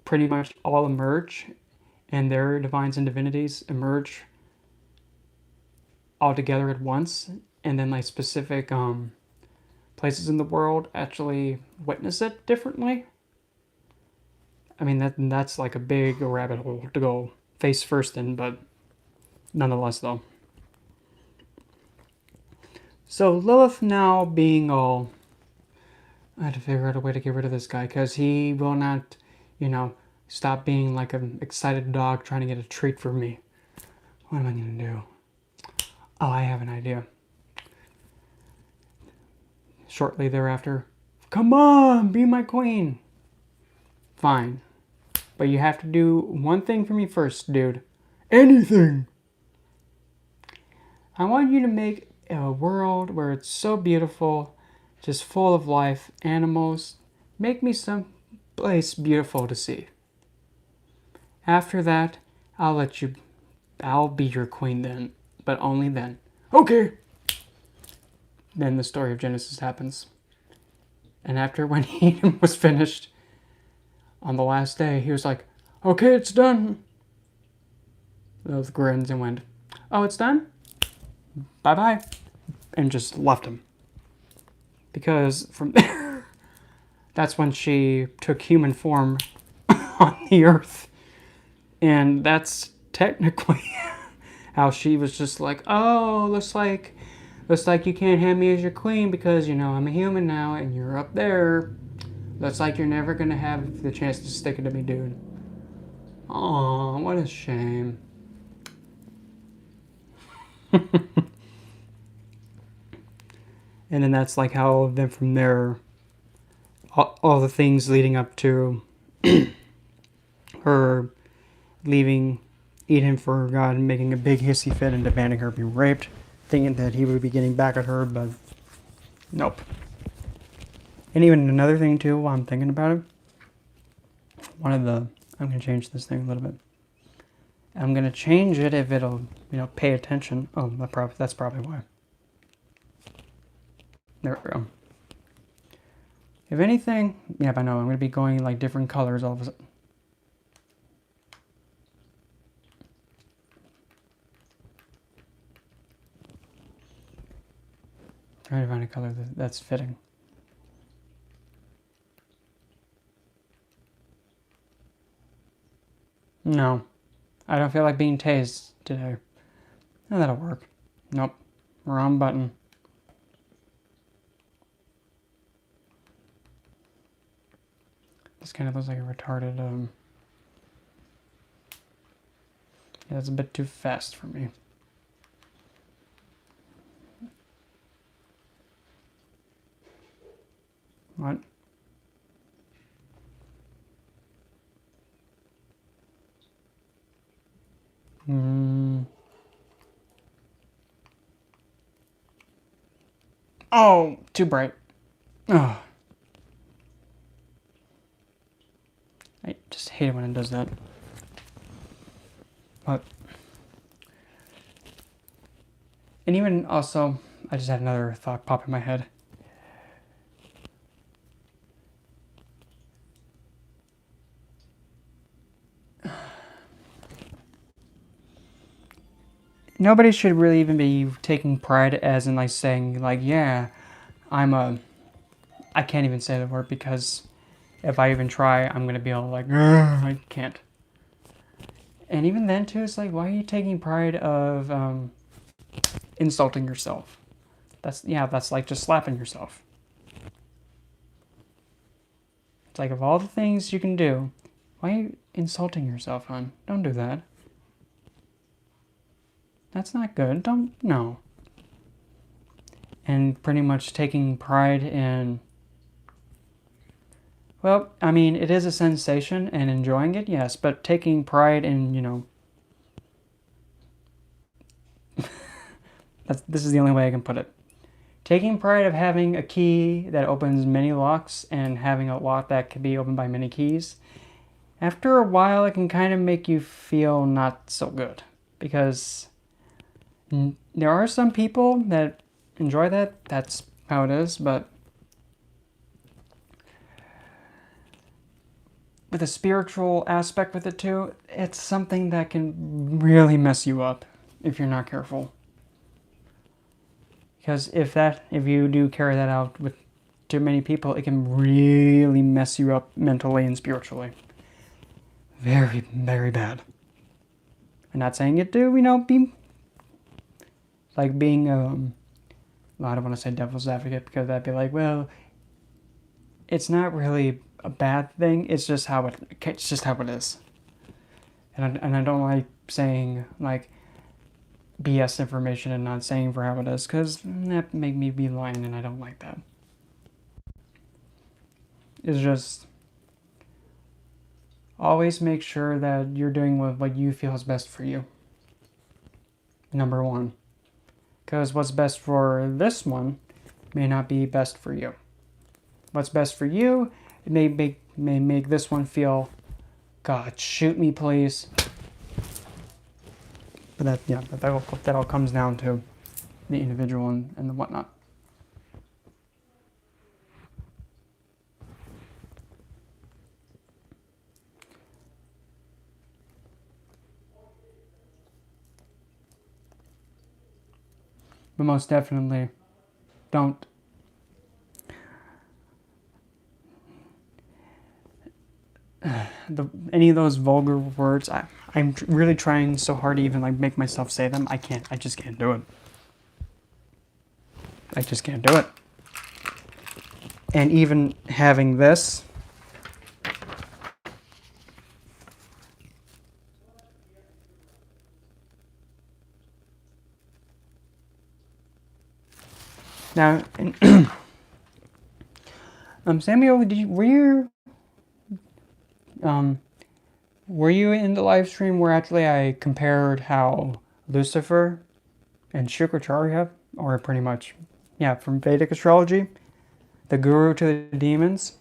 pretty much all emerge, and their divines and divinities emerge all together at once, and then like specific places in the world actually witness it differently. I mean, that's like a big rabbit hole to go face first in, but nonetheless though. So Lilith now being all, I had to figure out a way to get rid of this guy, because he will not, stop being like an excited dog trying to get a treat from me. What am I going to do? Oh, I have an idea. Shortly thereafter, come on, be my queen. Fine. But you have to do one thing for me first, dude. Anything. I want you to make a world where it's so beautiful, just full of life, animals. Make me some place beautiful to see. After that, I'll be your queen then, but only then. Okay. Then the story of Genesis happens. And after when Eden was finished, on the last day, he was like, okay, it's done. Those grins and went, oh, it's done? Bye-bye. And just left him. Because from there, that's when she took human form on the earth. And that's technically how she was just like, oh, looks like you can't have me as your queen because, I'm a human now and you're up there. Looks like you're never going to have the chance to stick it to me, dude. Aw, what a shame. And then that's like how then from there, all the things leading up to her leaving Eden for God and making a big hissy fit and demanding her be raped, thinking that he would be getting back at her, but nope. And even another thing too, while I'm thinking about it, I'm going to change this thing a little bit. I'm going to change it if it'll, pay attention. Oh, that's probably why. There we go. If anything, yeah, I know, I'm going to be going like different colors all of a sudden. Trying to find a color that's fitting. No. I don't feel like being tased today. Oh, that'll work. Nope. Wrong button. This kind of looks like a retarded, yeah, that's a bit too fast for me. What? Oh, too bright. Oh. I just hate it when it does that. But, and even also, I just had another thought pop in my head. Nobody should really even be taking pride as in like saying like, yeah, I can't even say the word because if I even try, I'm going to be all like, I can't. And even then too, it's like, why are you taking pride of insulting yourself? That's like just slapping yourself. It's like, of all the things you can do, why are you insulting yourself, hon? Don't do that. That's not good. No. And pretty much taking pride in, well, I mean, it is a sensation and enjoying it, yes, but taking pride in, this is the only way I can put it. Taking pride of having a key that opens many locks and having a lock that can be opened by many keys, after a while it can kind of make you feel not so good. Because there are some people that enjoy that, that's how it is, but with a spiritual aspect with it too, it's something that can really mess you up if you're not careful. Because if you do carry that out with too many people, it can really mess you up mentally and spiritually. Very, very bad. I'm not saying it to, be like being, well, I don't want to say devil's advocate because that'd be like, well, it's not really a bad thing. It's just how it is. And I don't like saying like BS information and not saying for how it is because that make me be lying and I don't like that. It's just always make sure that you're doing what you feel is best for you. Number one. Because what's best for this one may not be best for you. What's best for you, it may make this one feel, God, shoot me please. But that all comes down to the individual and the whatnot. But most definitely, don't any of those vulgar words. I'm really trying so hard to even like make myself say them. I can't. I just can't do it. I just can't do it. And even having this, now, Samuel, were you in the live stream where actually I compared how Lucifer and Shukracharya, or pretty much, yeah, from Vedic astrology, the guru to the demons,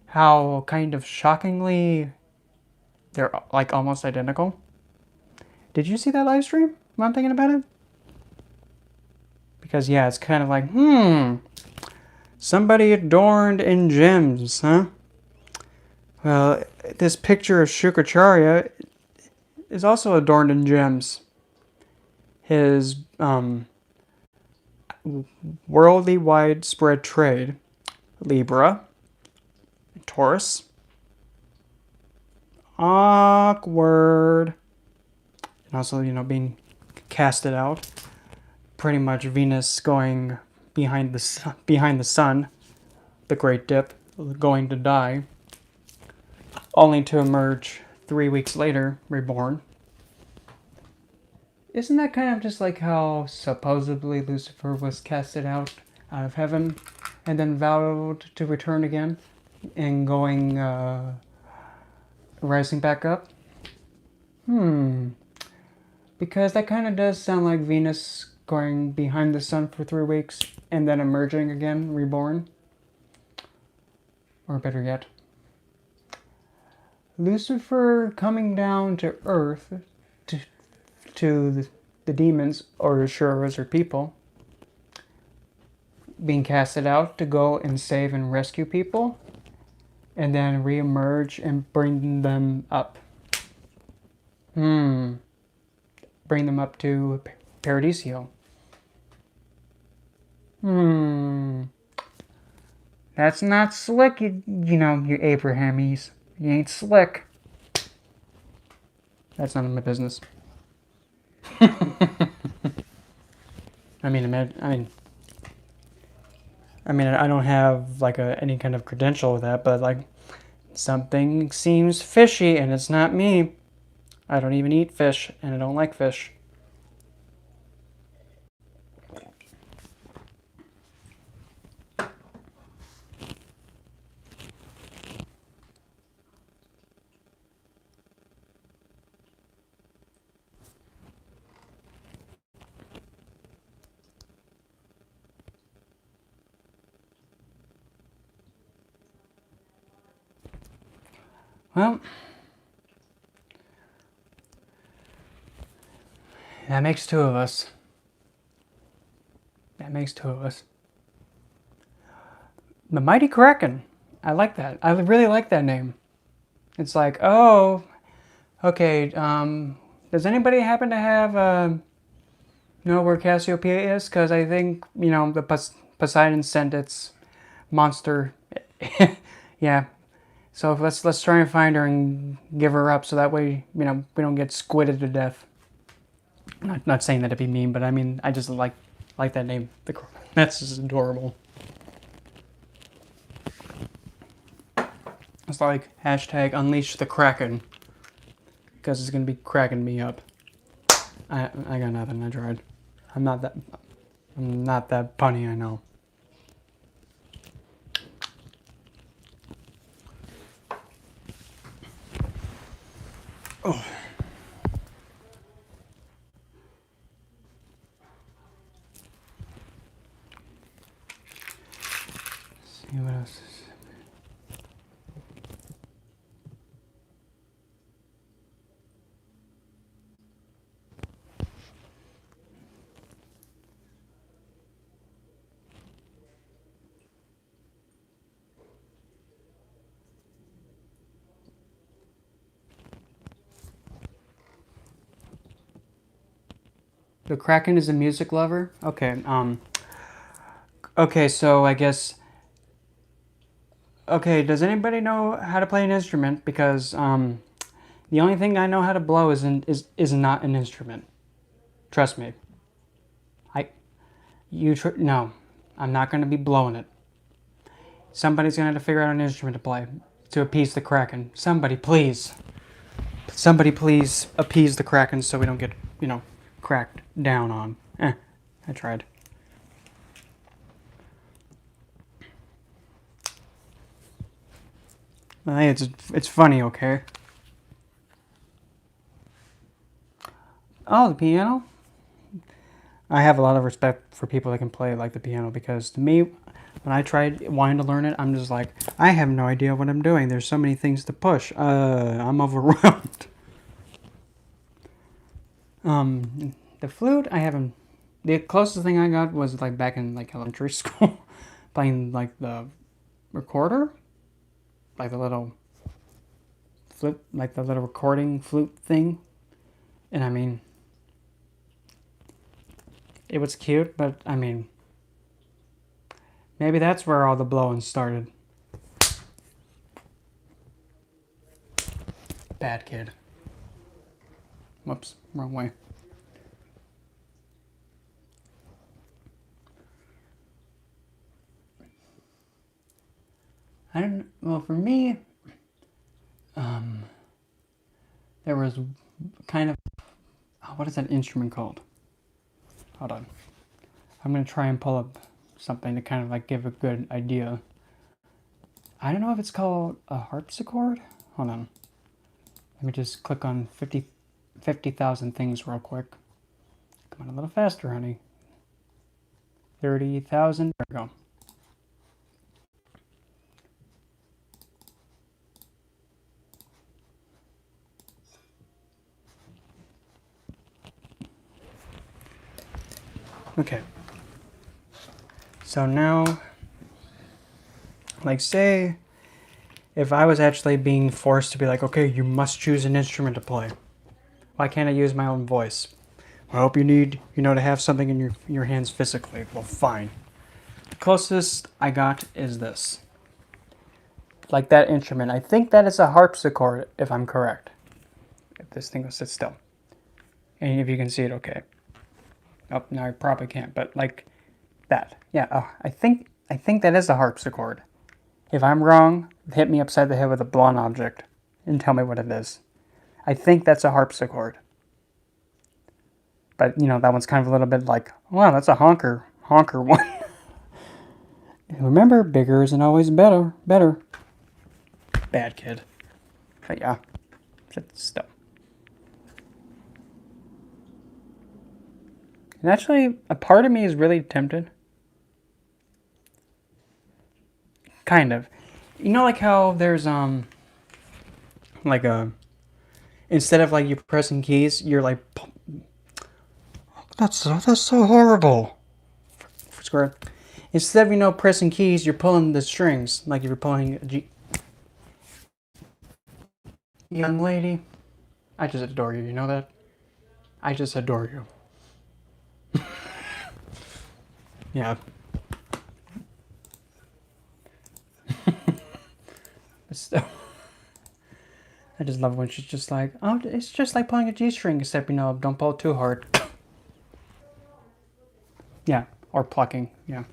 how kind of shockingly they're like almost identical? Did you see that live stream while I'm thinking about it? Because yeah, it's kind of like, somebody adorned in gems, huh? Well, this picture of Shukracharya is also adorned in gems. His worldly widespread trade, Libra, Taurus, Awkward. And also, you know, being casted out. Pretty much Venus going behind the sun, the Great Dip, going to die, only to emerge 3 weeks later, reborn. Isn't that kind of just like how supposedly Lucifer was casted out of heaven and then vowed to return again and going, rising back up? Because that kind of does sound like Venus going behind the sun for 3 weeks and then emerging again, reborn. Or better yet, Lucifer coming down to Earth to the demons, or Asherahs or people, being casted out to go and save and rescue people, and then re-emerge and bring them up. Bring them up to Paradiso. That's not slick, you know, you Abrahamies. You ain't slick. That's none of my business. I mean, I don't have like any kind of credential with that, but like something seems fishy, and it's not me. I don't even eat fish, and I don't like fish. Well, that makes 2 of us. That makes 2 of us. The Mighty Kraken. I like that. I really like that name. It's like, oh, okay, does anybody happen to have, know where Cassiopeia is? Because I think, you know, the Poseidon sent its monster. Yeah. So let's try and find her and give her up, so that way, you know, we don't get squidded to death. Not saying that it'd be mean, but I mean, I just like that name. That's just adorable. It's like hashtag unleash the Kraken, because it's gonna be cracking me up. I got nothing. I tried. I'm not that punny, I know. Oh. Let's see what else is. The Kraken is a music lover? Okay, okay, so I guess... Okay, does anybody know how to play an instrument? Because, the only thing I know how to blow is not an instrument. Trust me. No, I'm not going to be blowing it. Somebody's going to have to figure out an instrument to play to appease the Kraken. Somebody please appease the Kraken so we don't get, you know, cracked down on. I tried. Hey, it's funny, okay? Oh, the piano? I have a lot of respect for people that can play like the piano, because to me, when I tried wanting to learn it, I'm just like, I have no idea what I'm doing. There's so many things to push. I'm overwhelmed. The flute, I haven't... The closest thing I got was like back in like elementary school, playing like the recorder, like the little flute, like the little recording flute thing. And I mean, it was cute, but I mean, maybe that's where all the blowing started. Bad kid. Whoops, wrong way. Well, for me, there was kind of, what is that instrument called? Hold on. I'm going to try and pull up something to kind of like give a good idea. I don't know if it's called a harpsichord. Hold on. Let me just click on 50,000 things real quick. Come on a little faster, honey. 30,000. There we go. Okay. So now, like say, if I was actually being forced to be like, okay, you must choose an instrument to play. Why can't I use my own voice? I hope you need, to have something in your hands physically. Well, fine. The closest I got is this. Like that instrument. I think that is a harpsichord, if I'm correct. If this thing will sit still. And if you can see it, okay. Oh, no, I probably can't, but like that. Yeah, I think that is a harpsichord. If I'm wrong, hit me upside the head with a blunt object and tell me what it is. I think that's a harpsichord. But, that one's kind of a little bit like, wow, that's a honker one. Remember, bigger isn't always better. Bad kid. But yeah, sit still. And actually, a part of me is really tempted. Kind of. Like how there's, like instead of like you pressing keys, you're like, that's so horrible. Square. Instead of, pressing keys, you're pulling the strings, like you're pulling a G. Young lady, I just adore you, you know that? I just adore you. Yeah. But still, I just love when she's just like, oh, it's just like pulling a G string, except, don't pull it too hard. Yeah, or plucking, yeah.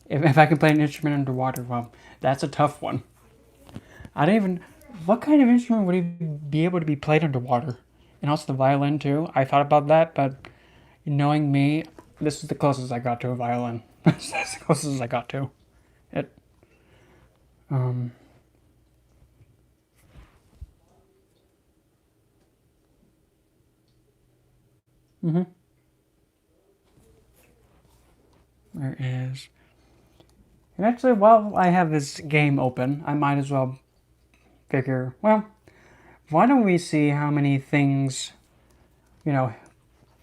If I can play an instrument underwater, well, that's a tough one. I don't even... What kind of instrument would even be able to be played underwater? And also the violin, too. I thought about that, but knowing me, this is the closest I got to a violin. That's the closest I got to it. There is... And actually, while I have this game open, I might as well figure, well, why don't we see how many things,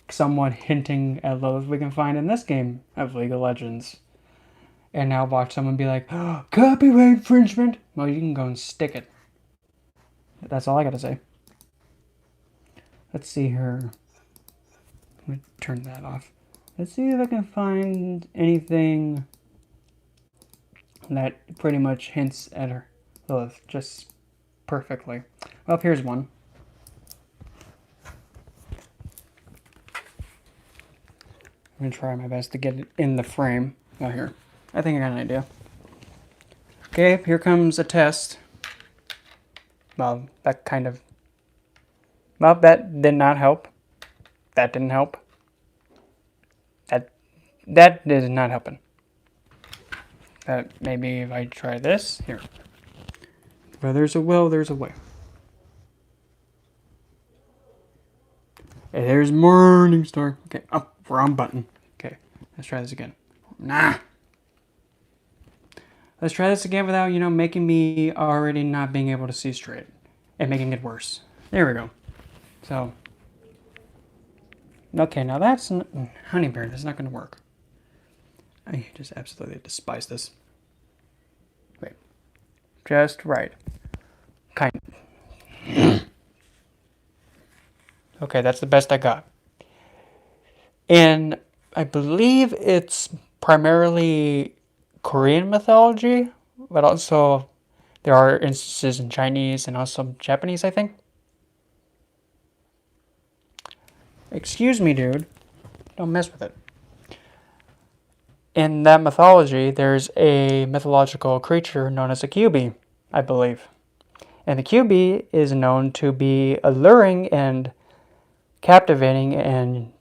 somewhat hinting at Lilith we can find in this game of League of Legends. And now watch someone be like, oh, copyright infringement! Well, you can go and stick it. That's all I gotta say. Let's see here. Let me turn that off. Let's see if I can find anything that pretty much hints at her Lilith just perfectly. Well, here's one. I'm gonna try my best to get it in the frame. Oh, here. I think I got an idea. Okay, here comes a test. Well, that kind of... Well, that did not help. That didn't help. That is not helping. Maybe if I try this, here. Where there's a will, there's a way. Hey, there's Morning Star. Okay, oh, wrong button. Okay, let's try this again. Nah. Let's try this again without, making me already not being able to see straight. And making it worse. There we go. So. Okay, now that's... Honey Bear, that's not going to work. I just absolutely despise this. Wait. Just right. Kind of. Okay, that's the best I got. And I believe it's primarily Korean mythology, but also there are instances in Chinese and also Japanese, I think. Excuse me, dude. Don't mess with it. In that mythology, there's a mythological creature known as a QB, I believe. And the QB is known to be alluring and captivating and,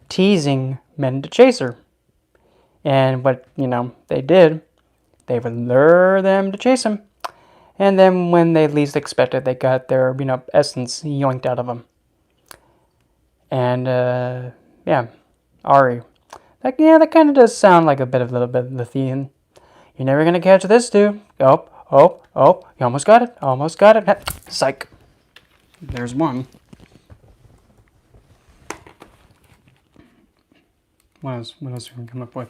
teasing men to chase her. And what, they did, they would lure them to chase him. And then when they least expected, they got their, essence yoinked out of them. And, yeah, Ari. That kind of does sound like a little bit of Lithian. You're never gonna catch this, dude. Oh, you almost got it. Psych. There's one. What else we can come up with?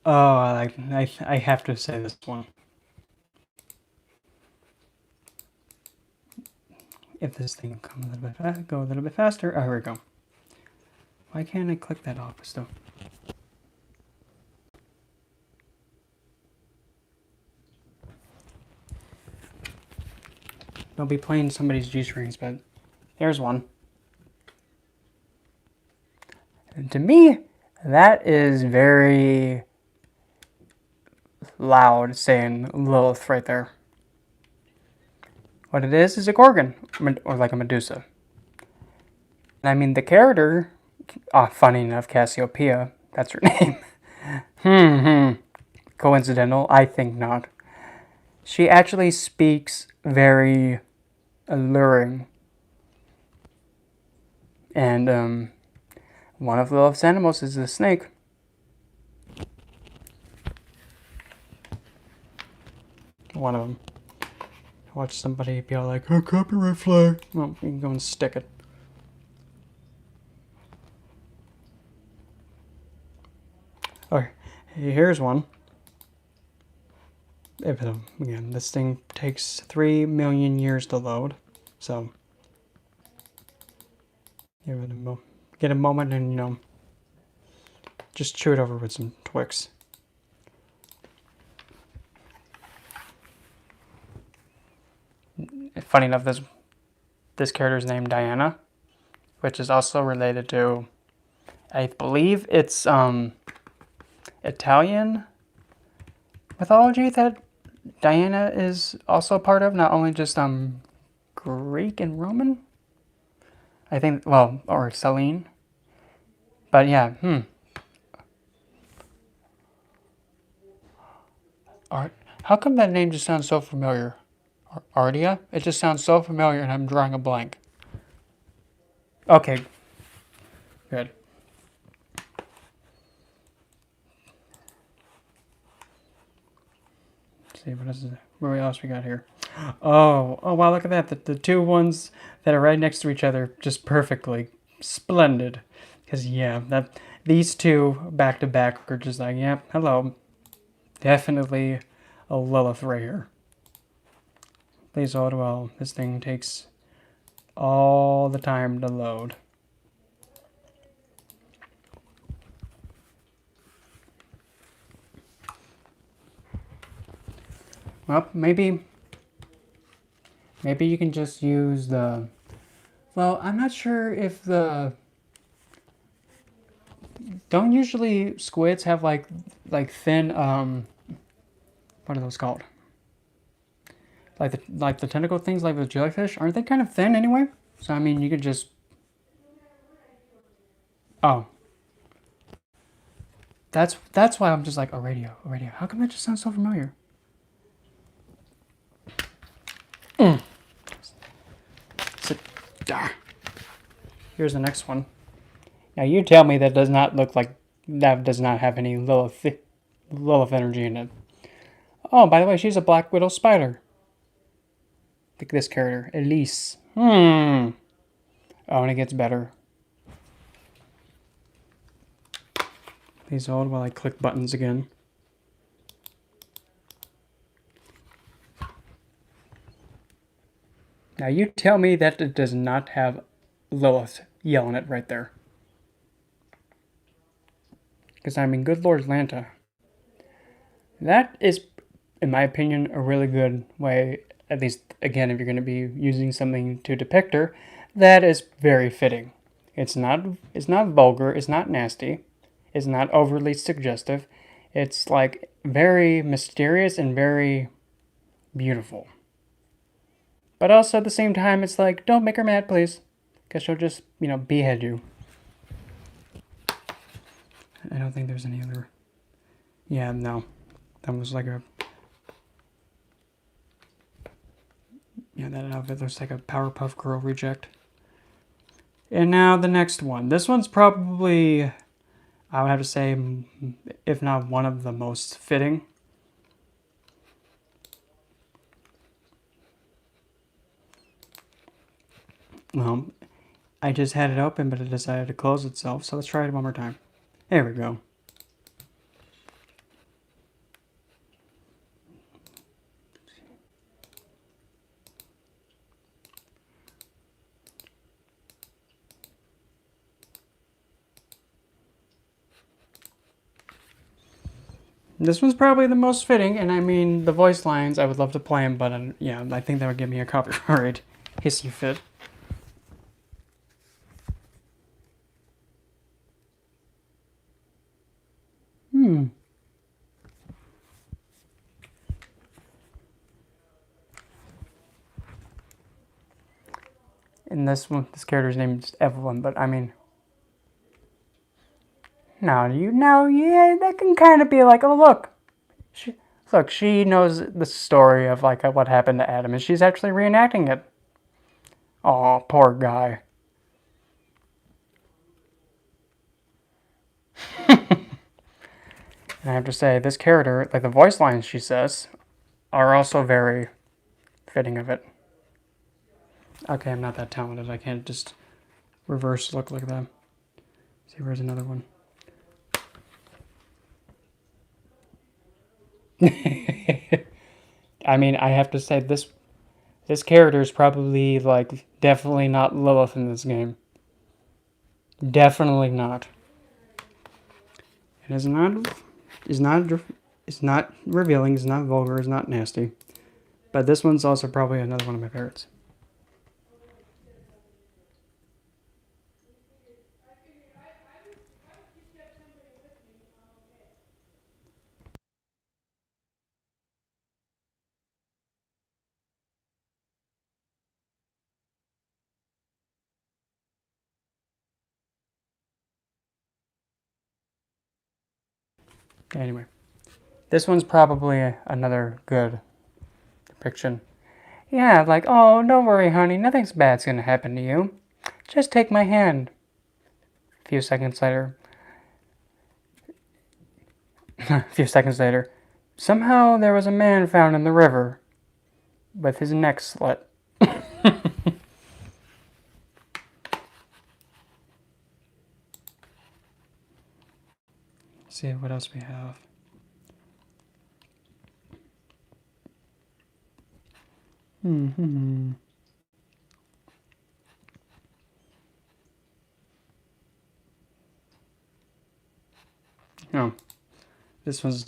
Oh, I have to say this one. If this thing come a little bit go a little bit faster. Oh, here we go. Why can't I click that off still? Don't be playing somebody's G-strings, but there's one. And to me, that is very loud saying Lilith right there. What it is a Gorgon, or like a Medusa. And I mean, the character, funny enough, Cassiopeia, that's her name. Coincidental? I think not. She actually speaks very alluring. And one of Lilith's animals is a snake. One of them. Watch somebody be all like, "Oh, copyright flag." Well, you can go and stick it. Oh, here's one. Again, this thing takes 3 million years to load, so get a moment and just chew it over with some Twix. Funny enough, this character is named Diana, which is also related to, I believe it's Italian mythology that Diana is also a part of, not only just Greek and Roman. I think, well, or Selene. But yeah, How come that name just sounds so familiar? Ardia? It just sounds so familiar and I'm drawing a blank. Okay. Good. Let's see, what else we got here? Oh, wow, look at that. The two ones that are right next to each other, just perfectly. Splendid. Because, yeah, these two back to back are just like, yep, hello. Definitely a Lilith right here. Please load. Well, this thing takes all the time to load. Well, maybe you can just use the... Well, I'm not sure if the... Don't usually squids have like thin, what are those called? Like the tentacle things, like the jellyfish? Aren't they kind of thin anyway? So, I mean, you could just... Oh. That's why I'm just like, a radio. How come that just sounds so familiar? Here's the next one. Now you tell me that does not look like, that does not have any Lilith energy in it. Oh, by the way, she's a Black Widow spider. Look at this character, Elise. Oh, and it gets better. Please hold while I click buttons again. Now you tell me that it does not have Lilith yelling it right there. Because, I mean, good Lord Lanta. That is, in my opinion, a really good way, at least, again, if you're going to be using something to depict her, that is very fitting. It's not vulgar, it's not nasty, it's not overly suggestive. It's like very mysterious and very beautiful. But also at the same time, it's like, don't make her mad, please. Because she'll just, behead you. I don't think there's any other. Yeah, no. That was like a. Yeah, that outfit looks like a Powerpuff Girl reject. And now the next one. This one's probably, I would have to say, if not one of the most fitting. Well, I just had it open, but it decided to close itself, so let's try it one more time. There we go. This one's probably the most fitting, and I mean, the voice lines, I would love to play them, but yeah, I think that would give me a copyright hissy fit. And this character's name is Evelyn, but I mean, yeah, that can kind of be like, oh look, she knows the story of like what happened to Adam, and she's actually reenacting it. Oh, poor guy. And I have to say, this character, like the voice lines she says, are also very fitting of it. Okay, I'm not that talented. I can't just reverse look like that. See, where's another one? I mean, I have to say this character is probably like definitely not Lilith in this game. Definitely not. It is not. It's not revealing. It's not vulgar. It's not nasty. But this one's also probably another one of my favorites. Anyway, this one's probably another good depiction. Yeah, like, oh, don't worry, honey. Nothing's bad's gonna happen to you. Just take my hand. A few seconds later. Somehow there was a man found in the river with his neck slit. See what else we have. Oh, this was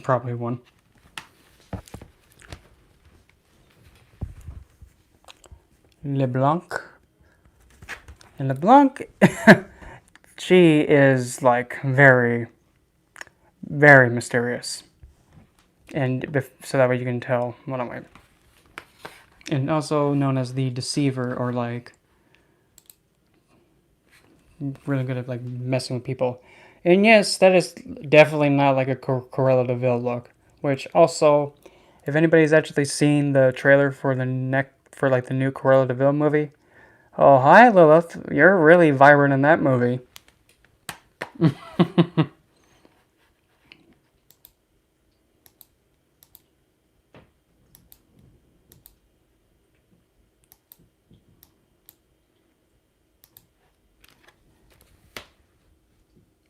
probably one. LeBlanc. And LeBlanc, she is like very, very mysterious. And so that way you can tell what I'm like. And also known as the Deceiver, or like really good at like messing with people. And yes, that is definitely not like a Cruella de Vil look. Which also, if anybody's actually seen the trailer for the new Cruella de Vil movie, oh hi Lilith, you're really vibrant in that movie.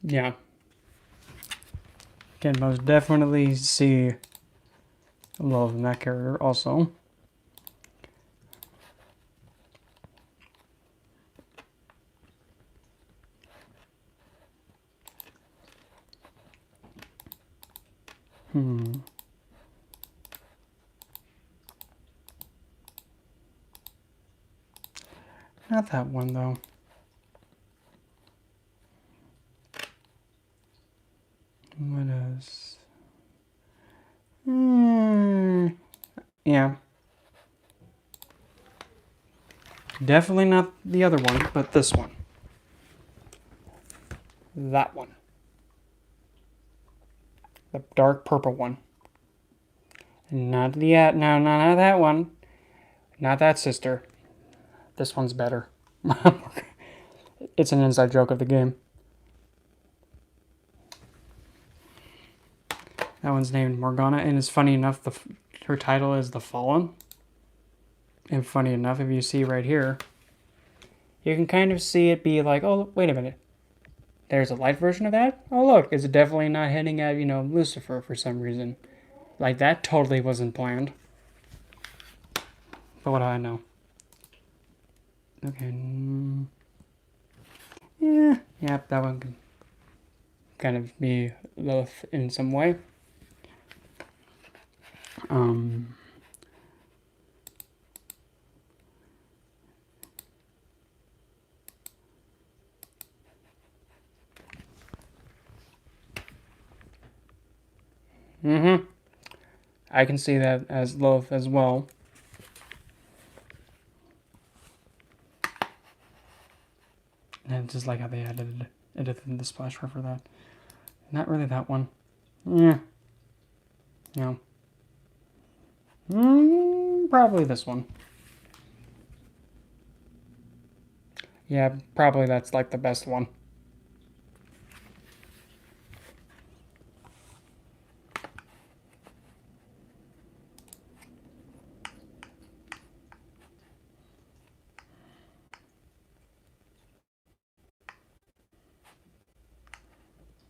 Yeah. Can most definitely see love in that character also. Not that one, though. What is... yeah. Definitely not the other one, but this one. That one. The dark purple one. Not the... no, not that one. Not that sister. This one's better. It's an inside joke of the game. That one's named Morgana, and it's funny enough, her title is The Fallen. And funny enough, if you see right here, you can kind of see it be like, oh, wait a minute. There's a light version of that? Oh, look, it's definitely not hitting at, Lucifer for some reason. Like, that totally wasn't planned. But what do I know? Okay. Yeah, that one can kind of be Lilith in some way. I can see that as Lilith as well. And just like how they edited the splash for that. Not really that one. Yeah. No. Probably this one. Yeah, probably that's like the best one.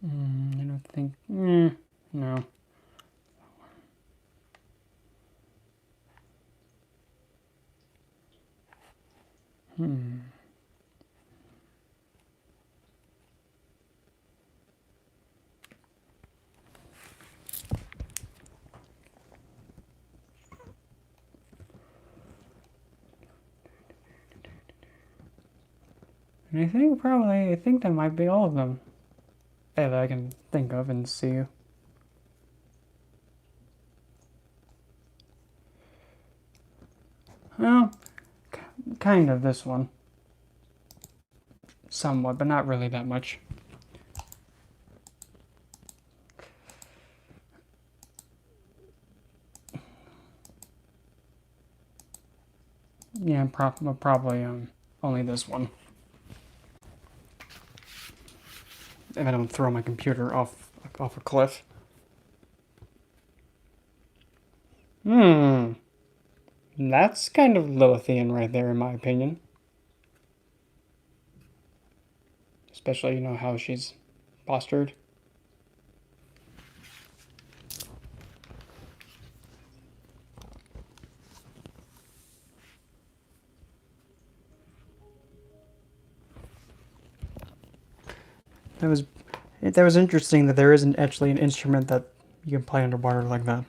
I don't think... no. And I think that might be all of them that I can think of and see. Well, kind of this one. Somewhat, but not really that much. Yeah, probably only this one. If I don't throw my computer off a cliff. That's kind of Lilithian right there, in my opinion. Especially, how she's postured. That was interesting that there isn't actually an instrument that you can play underwater like that.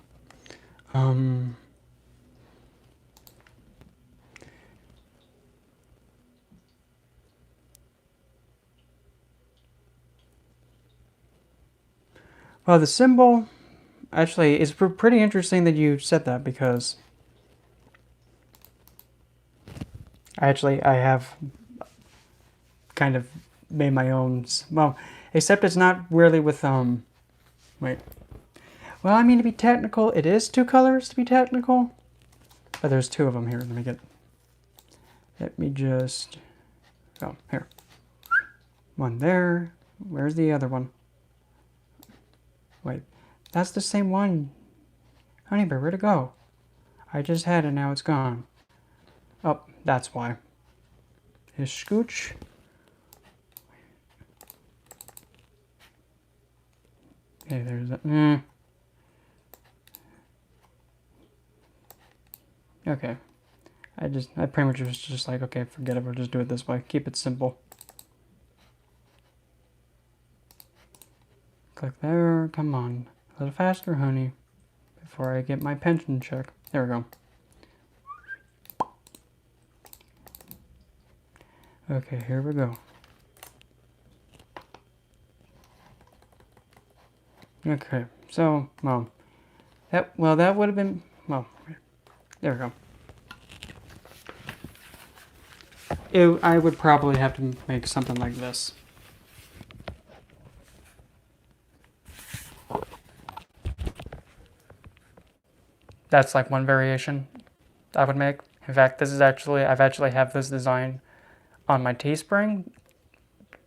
Well, the symbol, actually, it's pretty interesting that you said that, because I have kind of made my own, well, except it's not really with, wait. Well, I mean, to be technical, it is 2 colors to be technical, but there's 2 of them here. Let me just, oh, here. One there. Where's the other one? Wait, that's the same one. Honeybear, where'd it go? I just had it, now it's gone. Oh, that's why. Here's Scooch. Okay, there's that. Okay. I pretty much was just like, okay, forget it, we'll just do it this way. Keep it simple. Click there, come on. A little faster, honey, before I get my pension check. There we go. Okay, here we go. Okay, so, well, that would have been, well, there we go. I would probably have to make something like this. That's like one variation I would make. In fact, this is actually, I've actually have this design on my Teespring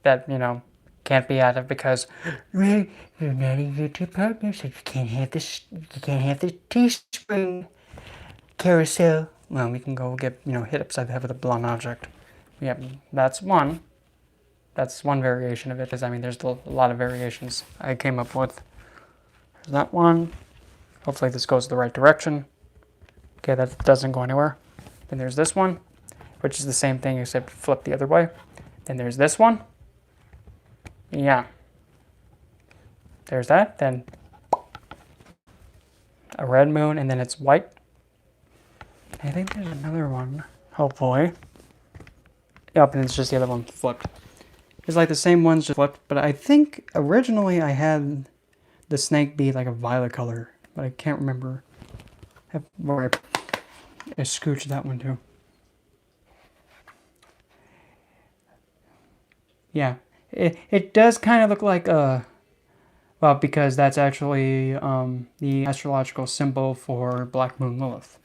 that, you know, can't be added because you're not a YouTube partner, so you can't have this, you can't have the Teespring carousel. Well, we can go get, you know, hit upside the head with a blunt object. Yep, that's one. That's one variation of it, because I mean, there's a lot of variations I came up with. There's that one. Hopefully this goes the right direction. Okay, that doesn't go anywhere. Then there's this one, which is the same thing except flip the other way. Then there's this one. Yeah. There's that. Then a red moon, and then it's white. I think there's another one, hopefully. Yep, and it's just the other one flipped. It's like the same ones just flipped, but I think originally I had the snake be like a violet color, but I can't remember where I scooched that one too. Yeah, it does kind of look like well, because that's actually the astrological symbol for Black Moon Lilith.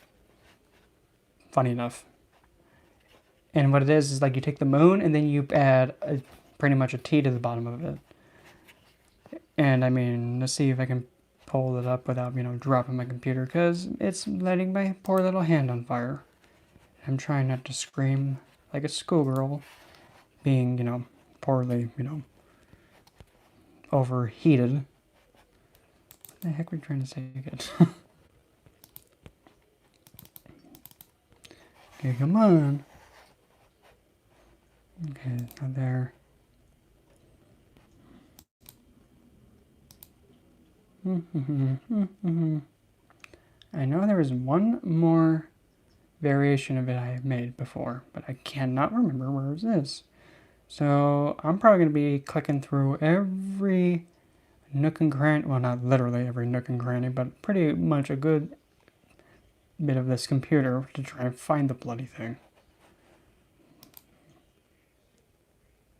Funny enough. And what it is like you take the moon and then you add pretty much a T to the bottom of it. And I mean, let's see if I can pull it up without, you know, dropping my computer, because it's letting my poor little hand on fire. I'm trying not to scream like a schoolgirl, being, you know, poorly, you know, overheated. What the heck are we trying to say again? Okay, come on. Okay, it's not there. I know there was one more variation of it I have made before, but I cannot remember where it is. So I'm probably going to be clicking through every nook and cranny, well, not literally every nook and cranny, but pretty much a good bit of this computer to try and find the bloody thing.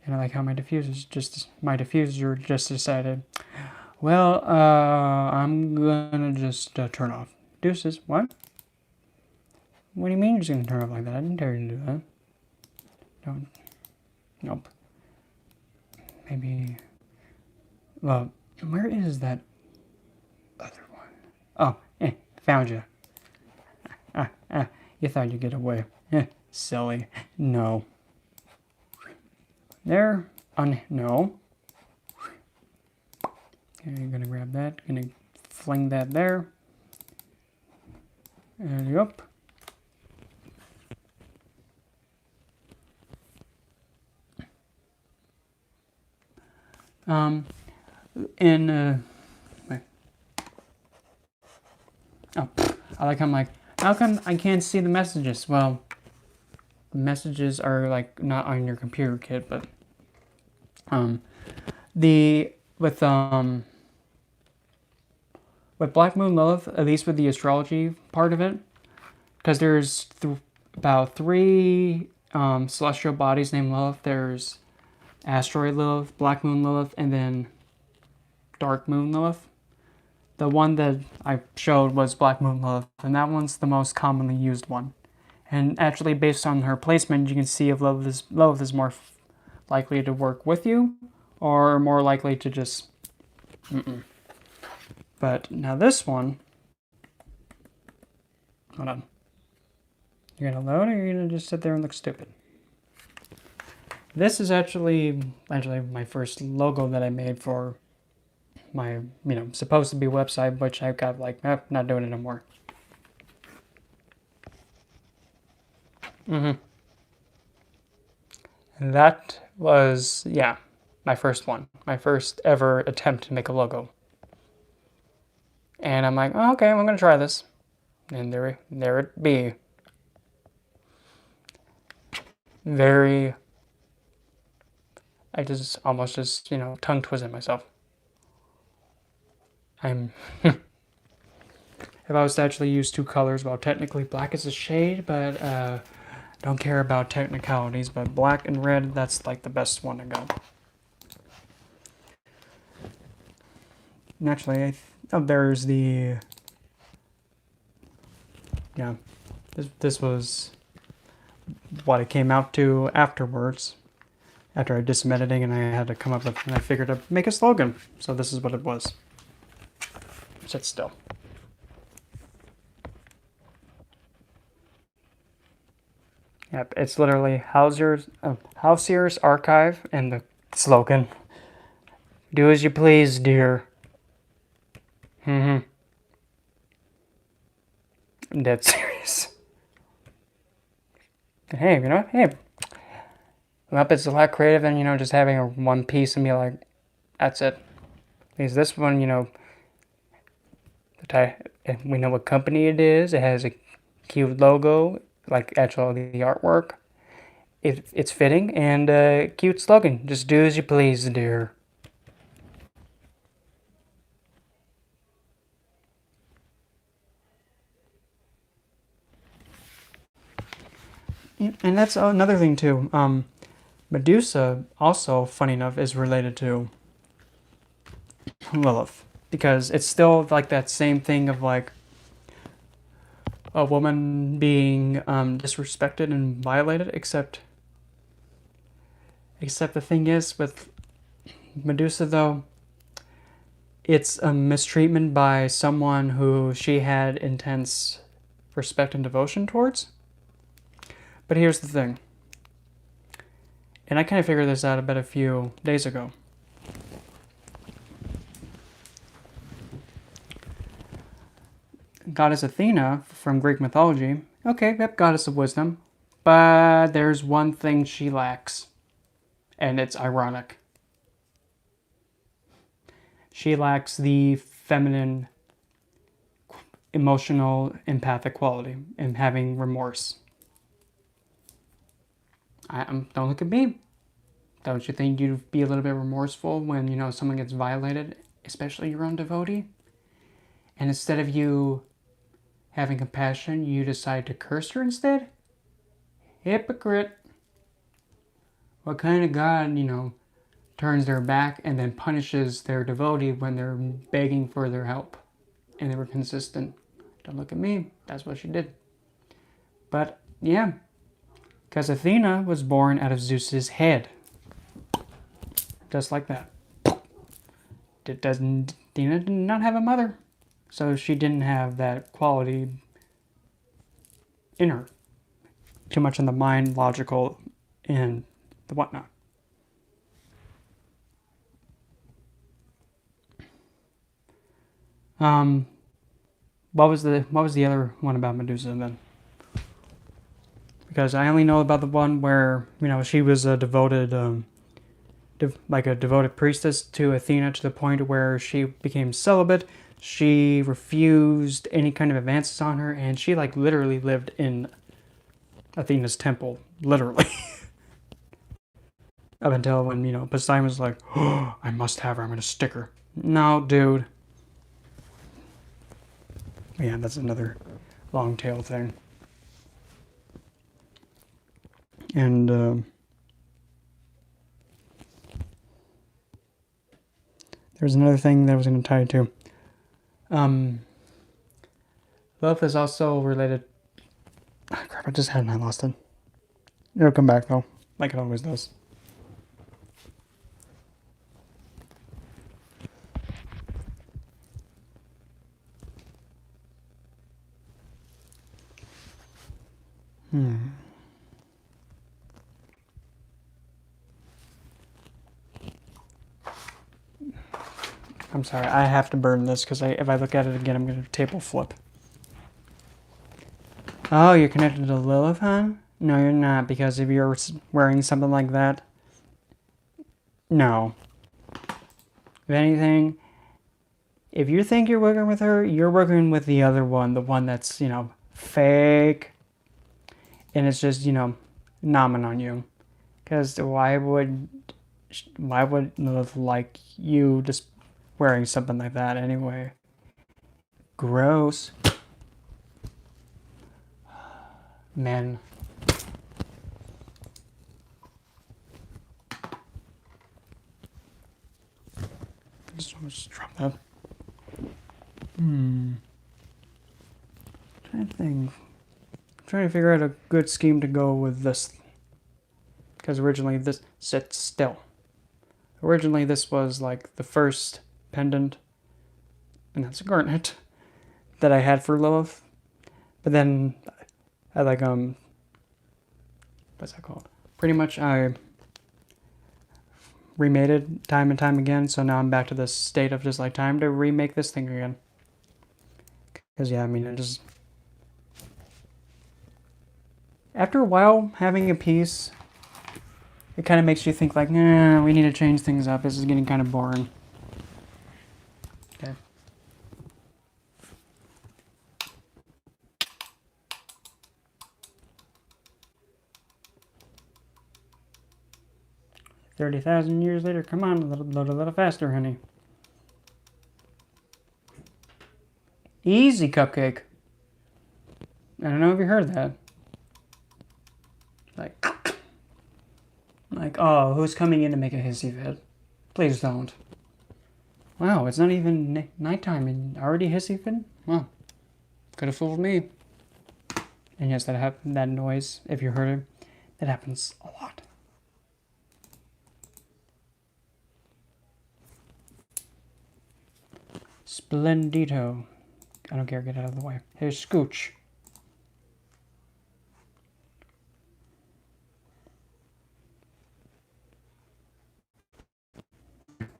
And I like how my diffuser just decided, well, I'm gonna just turn off. Deuces, what? What do you mean you're just gonna turn off like that? I didn't tell you to do that. Don't. Nope. Maybe. Well, where is that other one? Oh, found you. You thought you'd get away. Silly. No. There. No. Okay, I'm gonna grab that. Gonna fling that there. And up. Wait. Oh, I like how I'm like, how come I can't see the messages? Well, the messages are like not on your computer kit, but with Black Moon Lilith, at least with the astrology part of it, because there's about 3 celestial bodies named Lilith. There's Asteroid Lilith, Black Moon Lilith, and then Dark Moon Lilith. The one that I showed was Black Moon Lilith, and that one's the most commonly used one. And actually, based on her placement, you can see if Lilith is more likely to work with you, or more likely to just... But now this one... Hold on. You're gonna load, or you're gonna just sit there and look stupid? This is actually my first logo that I made for my, supposed to be website, which I've got like, not doing it anymore. And that was, yeah, my first one. My first ever attempt to make a logo. And I'm like, oh, okay, I'm gonna try this. And there it be. Very, I just almost just, tongue twisted myself. If I was to actually use two colors, well, technically black is a shade, but don't care about technicalities, but black and red, that's like the best one to go. And actually, there's the, yeah, this was what it came out to afterwards, after I did some editing and I had to come up with, and I figured I'd make a slogan. So this is what it was. Sit still. Yep, it's literally Housier's Archive and the slogan. Do as you please, dear. I'm dead serious. Hey, well, it's a lot creative than, just having a one piece and be like, that's it. Because this one, we know what company it is. It has a cute logo, like actually the artwork. It's fitting and a cute slogan. Just do as you please, dear. And that's another thing too. Medusa also, funny enough, is related to Lilith, because it's still like that same thing of like a woman being disrespected and violated, except the thing is with Medusa though, it's a mistreatment by someone who she had intense respect and devotion towards. But here's the thing, and I kind of figured this out about a few days ago. Goddess Athena from Greek mythology, okay, yep, goddess of wisdom, but there's one thing she lacks, and it's ironic. She lacks the feminine, emotional, empathic quality and having remorse. Don't look at me. Don't you think you'd be a little bit remorseful when, someone gets violated, especially your own devotee? And instead of you having compassion, you decide to curse her instead? Hypocrite. What kind of God, turns their back and then punishes their devotee when they're begging for their help and they were consistent? Don't look at me. That's what she did. But, yeah. Because Athena was born out of Zeus's head. Just like that. Athena did not have a mother. So she didn't have that quality in her. Too much in the mind, logical, and the whatnot. What was the other one about Medusa then? Because I only know about the one where she was a devoted, like a devoted priestess to Athena to the point where she became celibate. She refused any kind of advances on her, and she like literally lived in Athena's temple, literally. Up until when Poseidon was like, "Oh, I must have her. I'm gonna stick her." No, dude. Yeah, that's another long tail thing. And there's another thing that I was going to tie to. Lilith is also related. Oh, crap! I just had it and I lost it. It'll come back though, like it always does. I'm sorry, I have to burn this because if I look at it again, I'm going to table flip. Oh, you're connected to Lilith, huh? No, you're not, because if you're wearing something like that, no. If anything, if you think you're working with her, you're working with the other one, the one that's, you know, fake, and it's just, you know, nomming on you. Because why would Lilith like you just wearing something like that anyway? Gross. Men. Just drop that. Trying to think. I'm trying to figure out a good scheme to go with this. Because originally this sit still. Originally this was like the first pendant, and that's a garnet, that I had for Lilith. But then I like what's that called? Pretty much I remade it time and time again, so now I'm back to this state of just like time to remake this thing again. Because yeah, I mean, it just after a while having a piece, it kind of makes you think like, nah, we need to change things up. This is getting kind of boring. Okay. $30,000 later. Come on, a little faster, honey. Easy, cupcake. I don't know if you heard that. Like, oh, who's coming in to make a hissy fit? Please don't. Wow, it's not even nighttime and already hissy fit? Wow, could have fooled me. And yes, that noise, if you heard it, that happens a lot. Splendito. I don't care, get out of the way. Here's Scooch.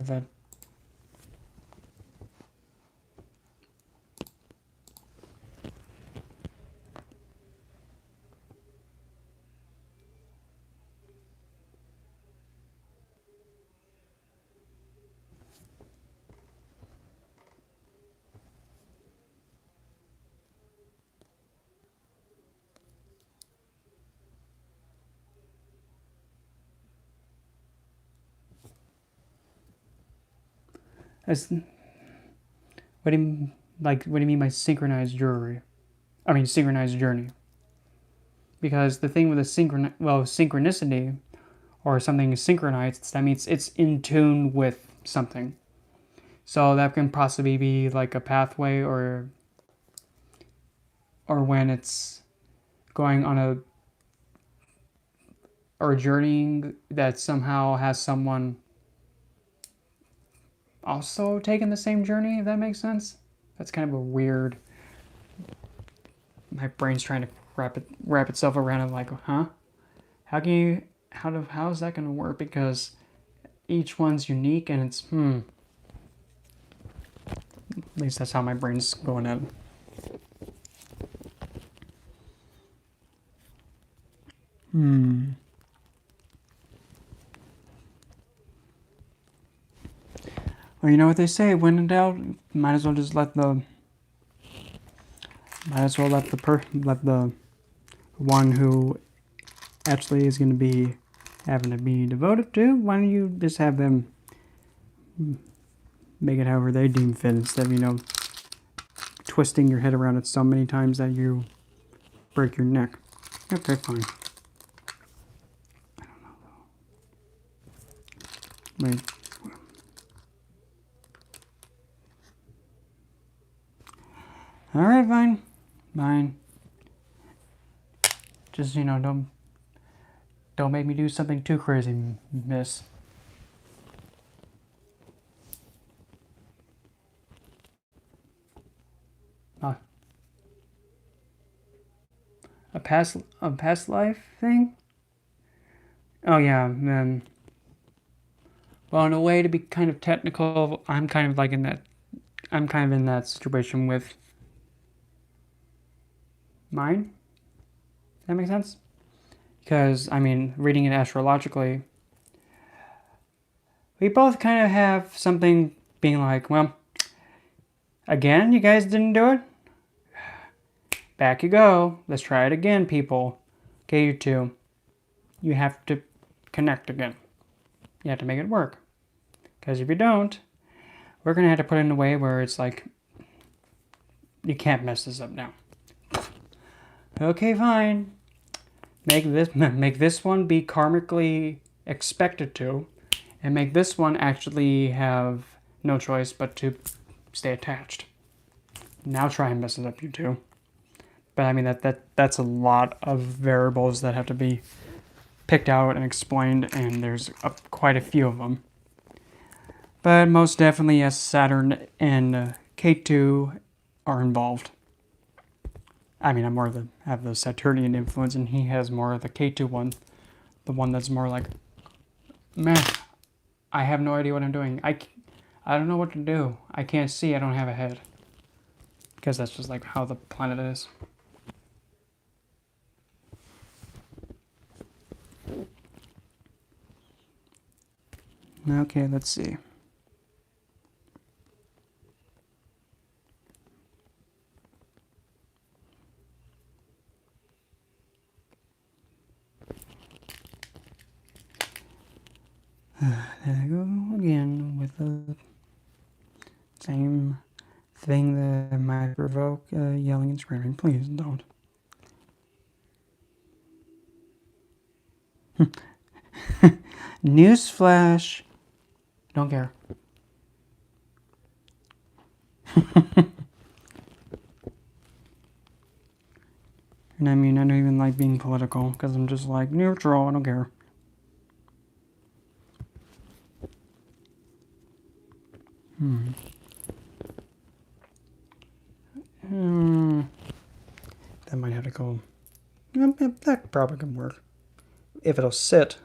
That. What do you mean by synchronized jewelry? I mean synchronized journey. Because the thing with a synchronicity or something synchronized, that means it's in tune with something. So that can possibly be like a pathway or when it's going on a journeying that somehow has someone also taking the same journey, if that makes sense. That's kind of a weird, my brain's trying to wrap itself around it like, huh? How is that gonna work? Because each one's unique and it's at least that's how my brain's going at it. Well, you know what they say, when in doubt, might as well just let the one who actually is going to be having to be devoted to, why don't you just have them make it however they deem fit instead of, you know, twisting your head around it so many times that you break your neck. Okay, fine. I don't know though. Wait. Alright, fine. Fine. Just, you know, don't make me do something too crazy, miss. A past life thing? Oh yeah, well, in a way, to be kind of technical, I'm kind of in that situation with mine. Does that make sense? Because, I mean, reading it astrologically, we both kind of have something being like, well, Again, you guys didn't do it? Back you go. Let's try it again, people. Okay, you two. You have to connect again. You have to make it work. Because if you don't, we're going to have to put it in a way where it's like, you can't mess this up now. Okay, fine. Make this one be karmically expected to, and make this one actually have no choice but to stay attached. Now try and mess it up, you two. But I mean that's a lot of variables that have to be picked out and explained, and there's quite a few of them. But most definitely, yes, Saturn and K2 are involved. I mean, have the Saturnian influence, and he has more of the K2 one, the one that's more like, meh, I have no idea what I'm doing. I don't know what to do. I can't see. I don't have a head. Because that's just like how the planet is. Okay, let's see. There I go again with the same thing that might provoke yelling and screaming. Please don't. Newsflash. Don't care. And I mean, I don't even like being political because I'm just like neutral. I don't care. That might have to go. That probably can work. If it'll sit.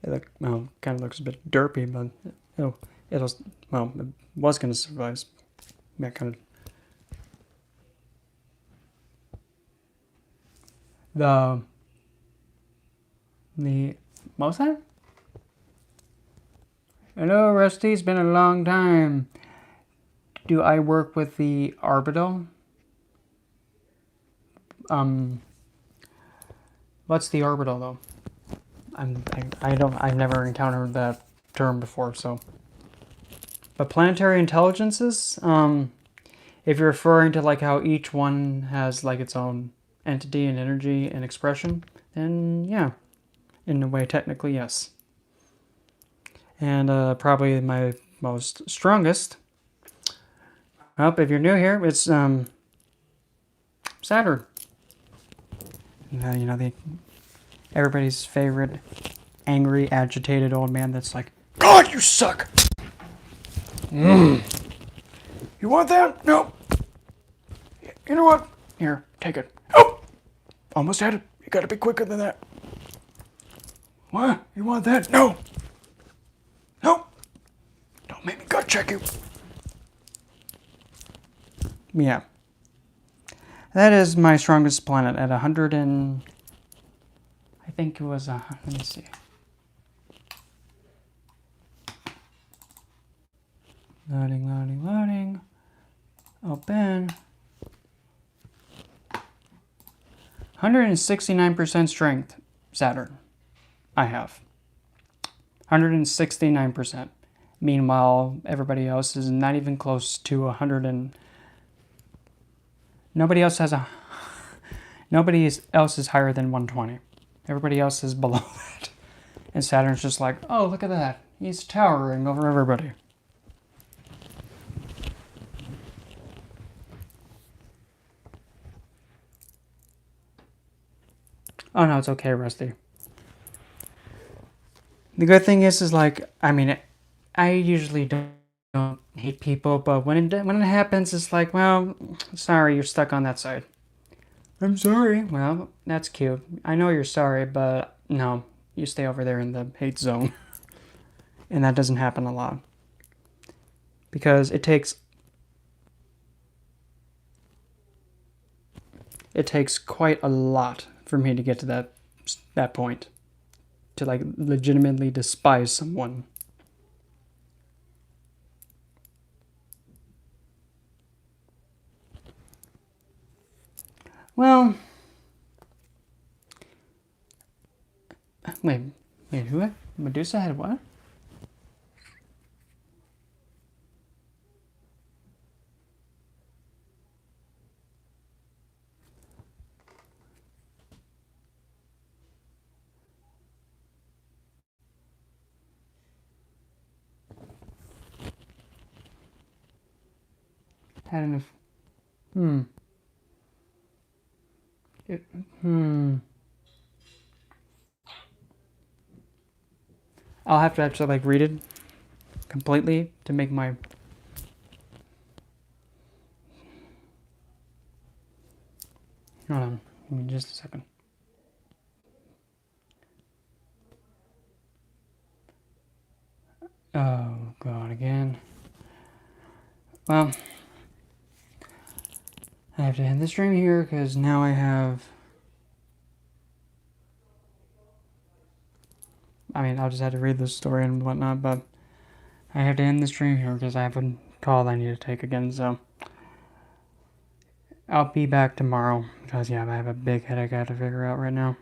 It kind of looks a bit derpy, but it was going to survive. That kind of. What was that? Hello, Rusty. It's been a long time. Do I work with the orbital? What's the orbital though? I've never encountered that term before, so. But planetary intelligences, if you're referring to like how each one has like its own entity and energy and expression, then yeah, in a way, technically, yes. And probably my most strongest. Well, if you're new here, it's Saturn. Everybody's favorite angry, agitated old man that's like, God, you suck! You want that? No. You know what? Here, take it. Oh! Almost had it. You gotta be quicker than that. What? You want that? No! No! Don't make me gut check you. Yeah. That is my strongest planet at 100 and... I think it was, let me see. Loading. Open. 169% strength, Saturn. I have. 169%. Meanwhile, everybody else is not even close to 100 and... Nobody else is higher than 120. Everybody else is below that. And Saturn's just like, oh, look at that. He's towering over everybody. Oh, no, it's okay, Rusty. The good thing is like, I mean, I usually don't hate people, but when it happens, it's like, well, sorry, you're stuck on that side. I'm sorry. Well, that's cute. I know you're sorry, but no, you stay over there in the hate zone. And that doesn't happen a lot. Because it takes quite a lot for me to get to that point. To like legitimately despise someone. Well, wait, who? Medusa had what? Had enough. It, I'll have to actually like read it completely to make my. Hold on, give me just a second. Oh god, again. Well, I have to end the stream here because now I have. I mean, I'll just have to read the story and whatnot, but I have to end the stream here because I have a call I need to take again, so. I'll be back tomorrow because, yeah, I have a big headache I have to figure out right now.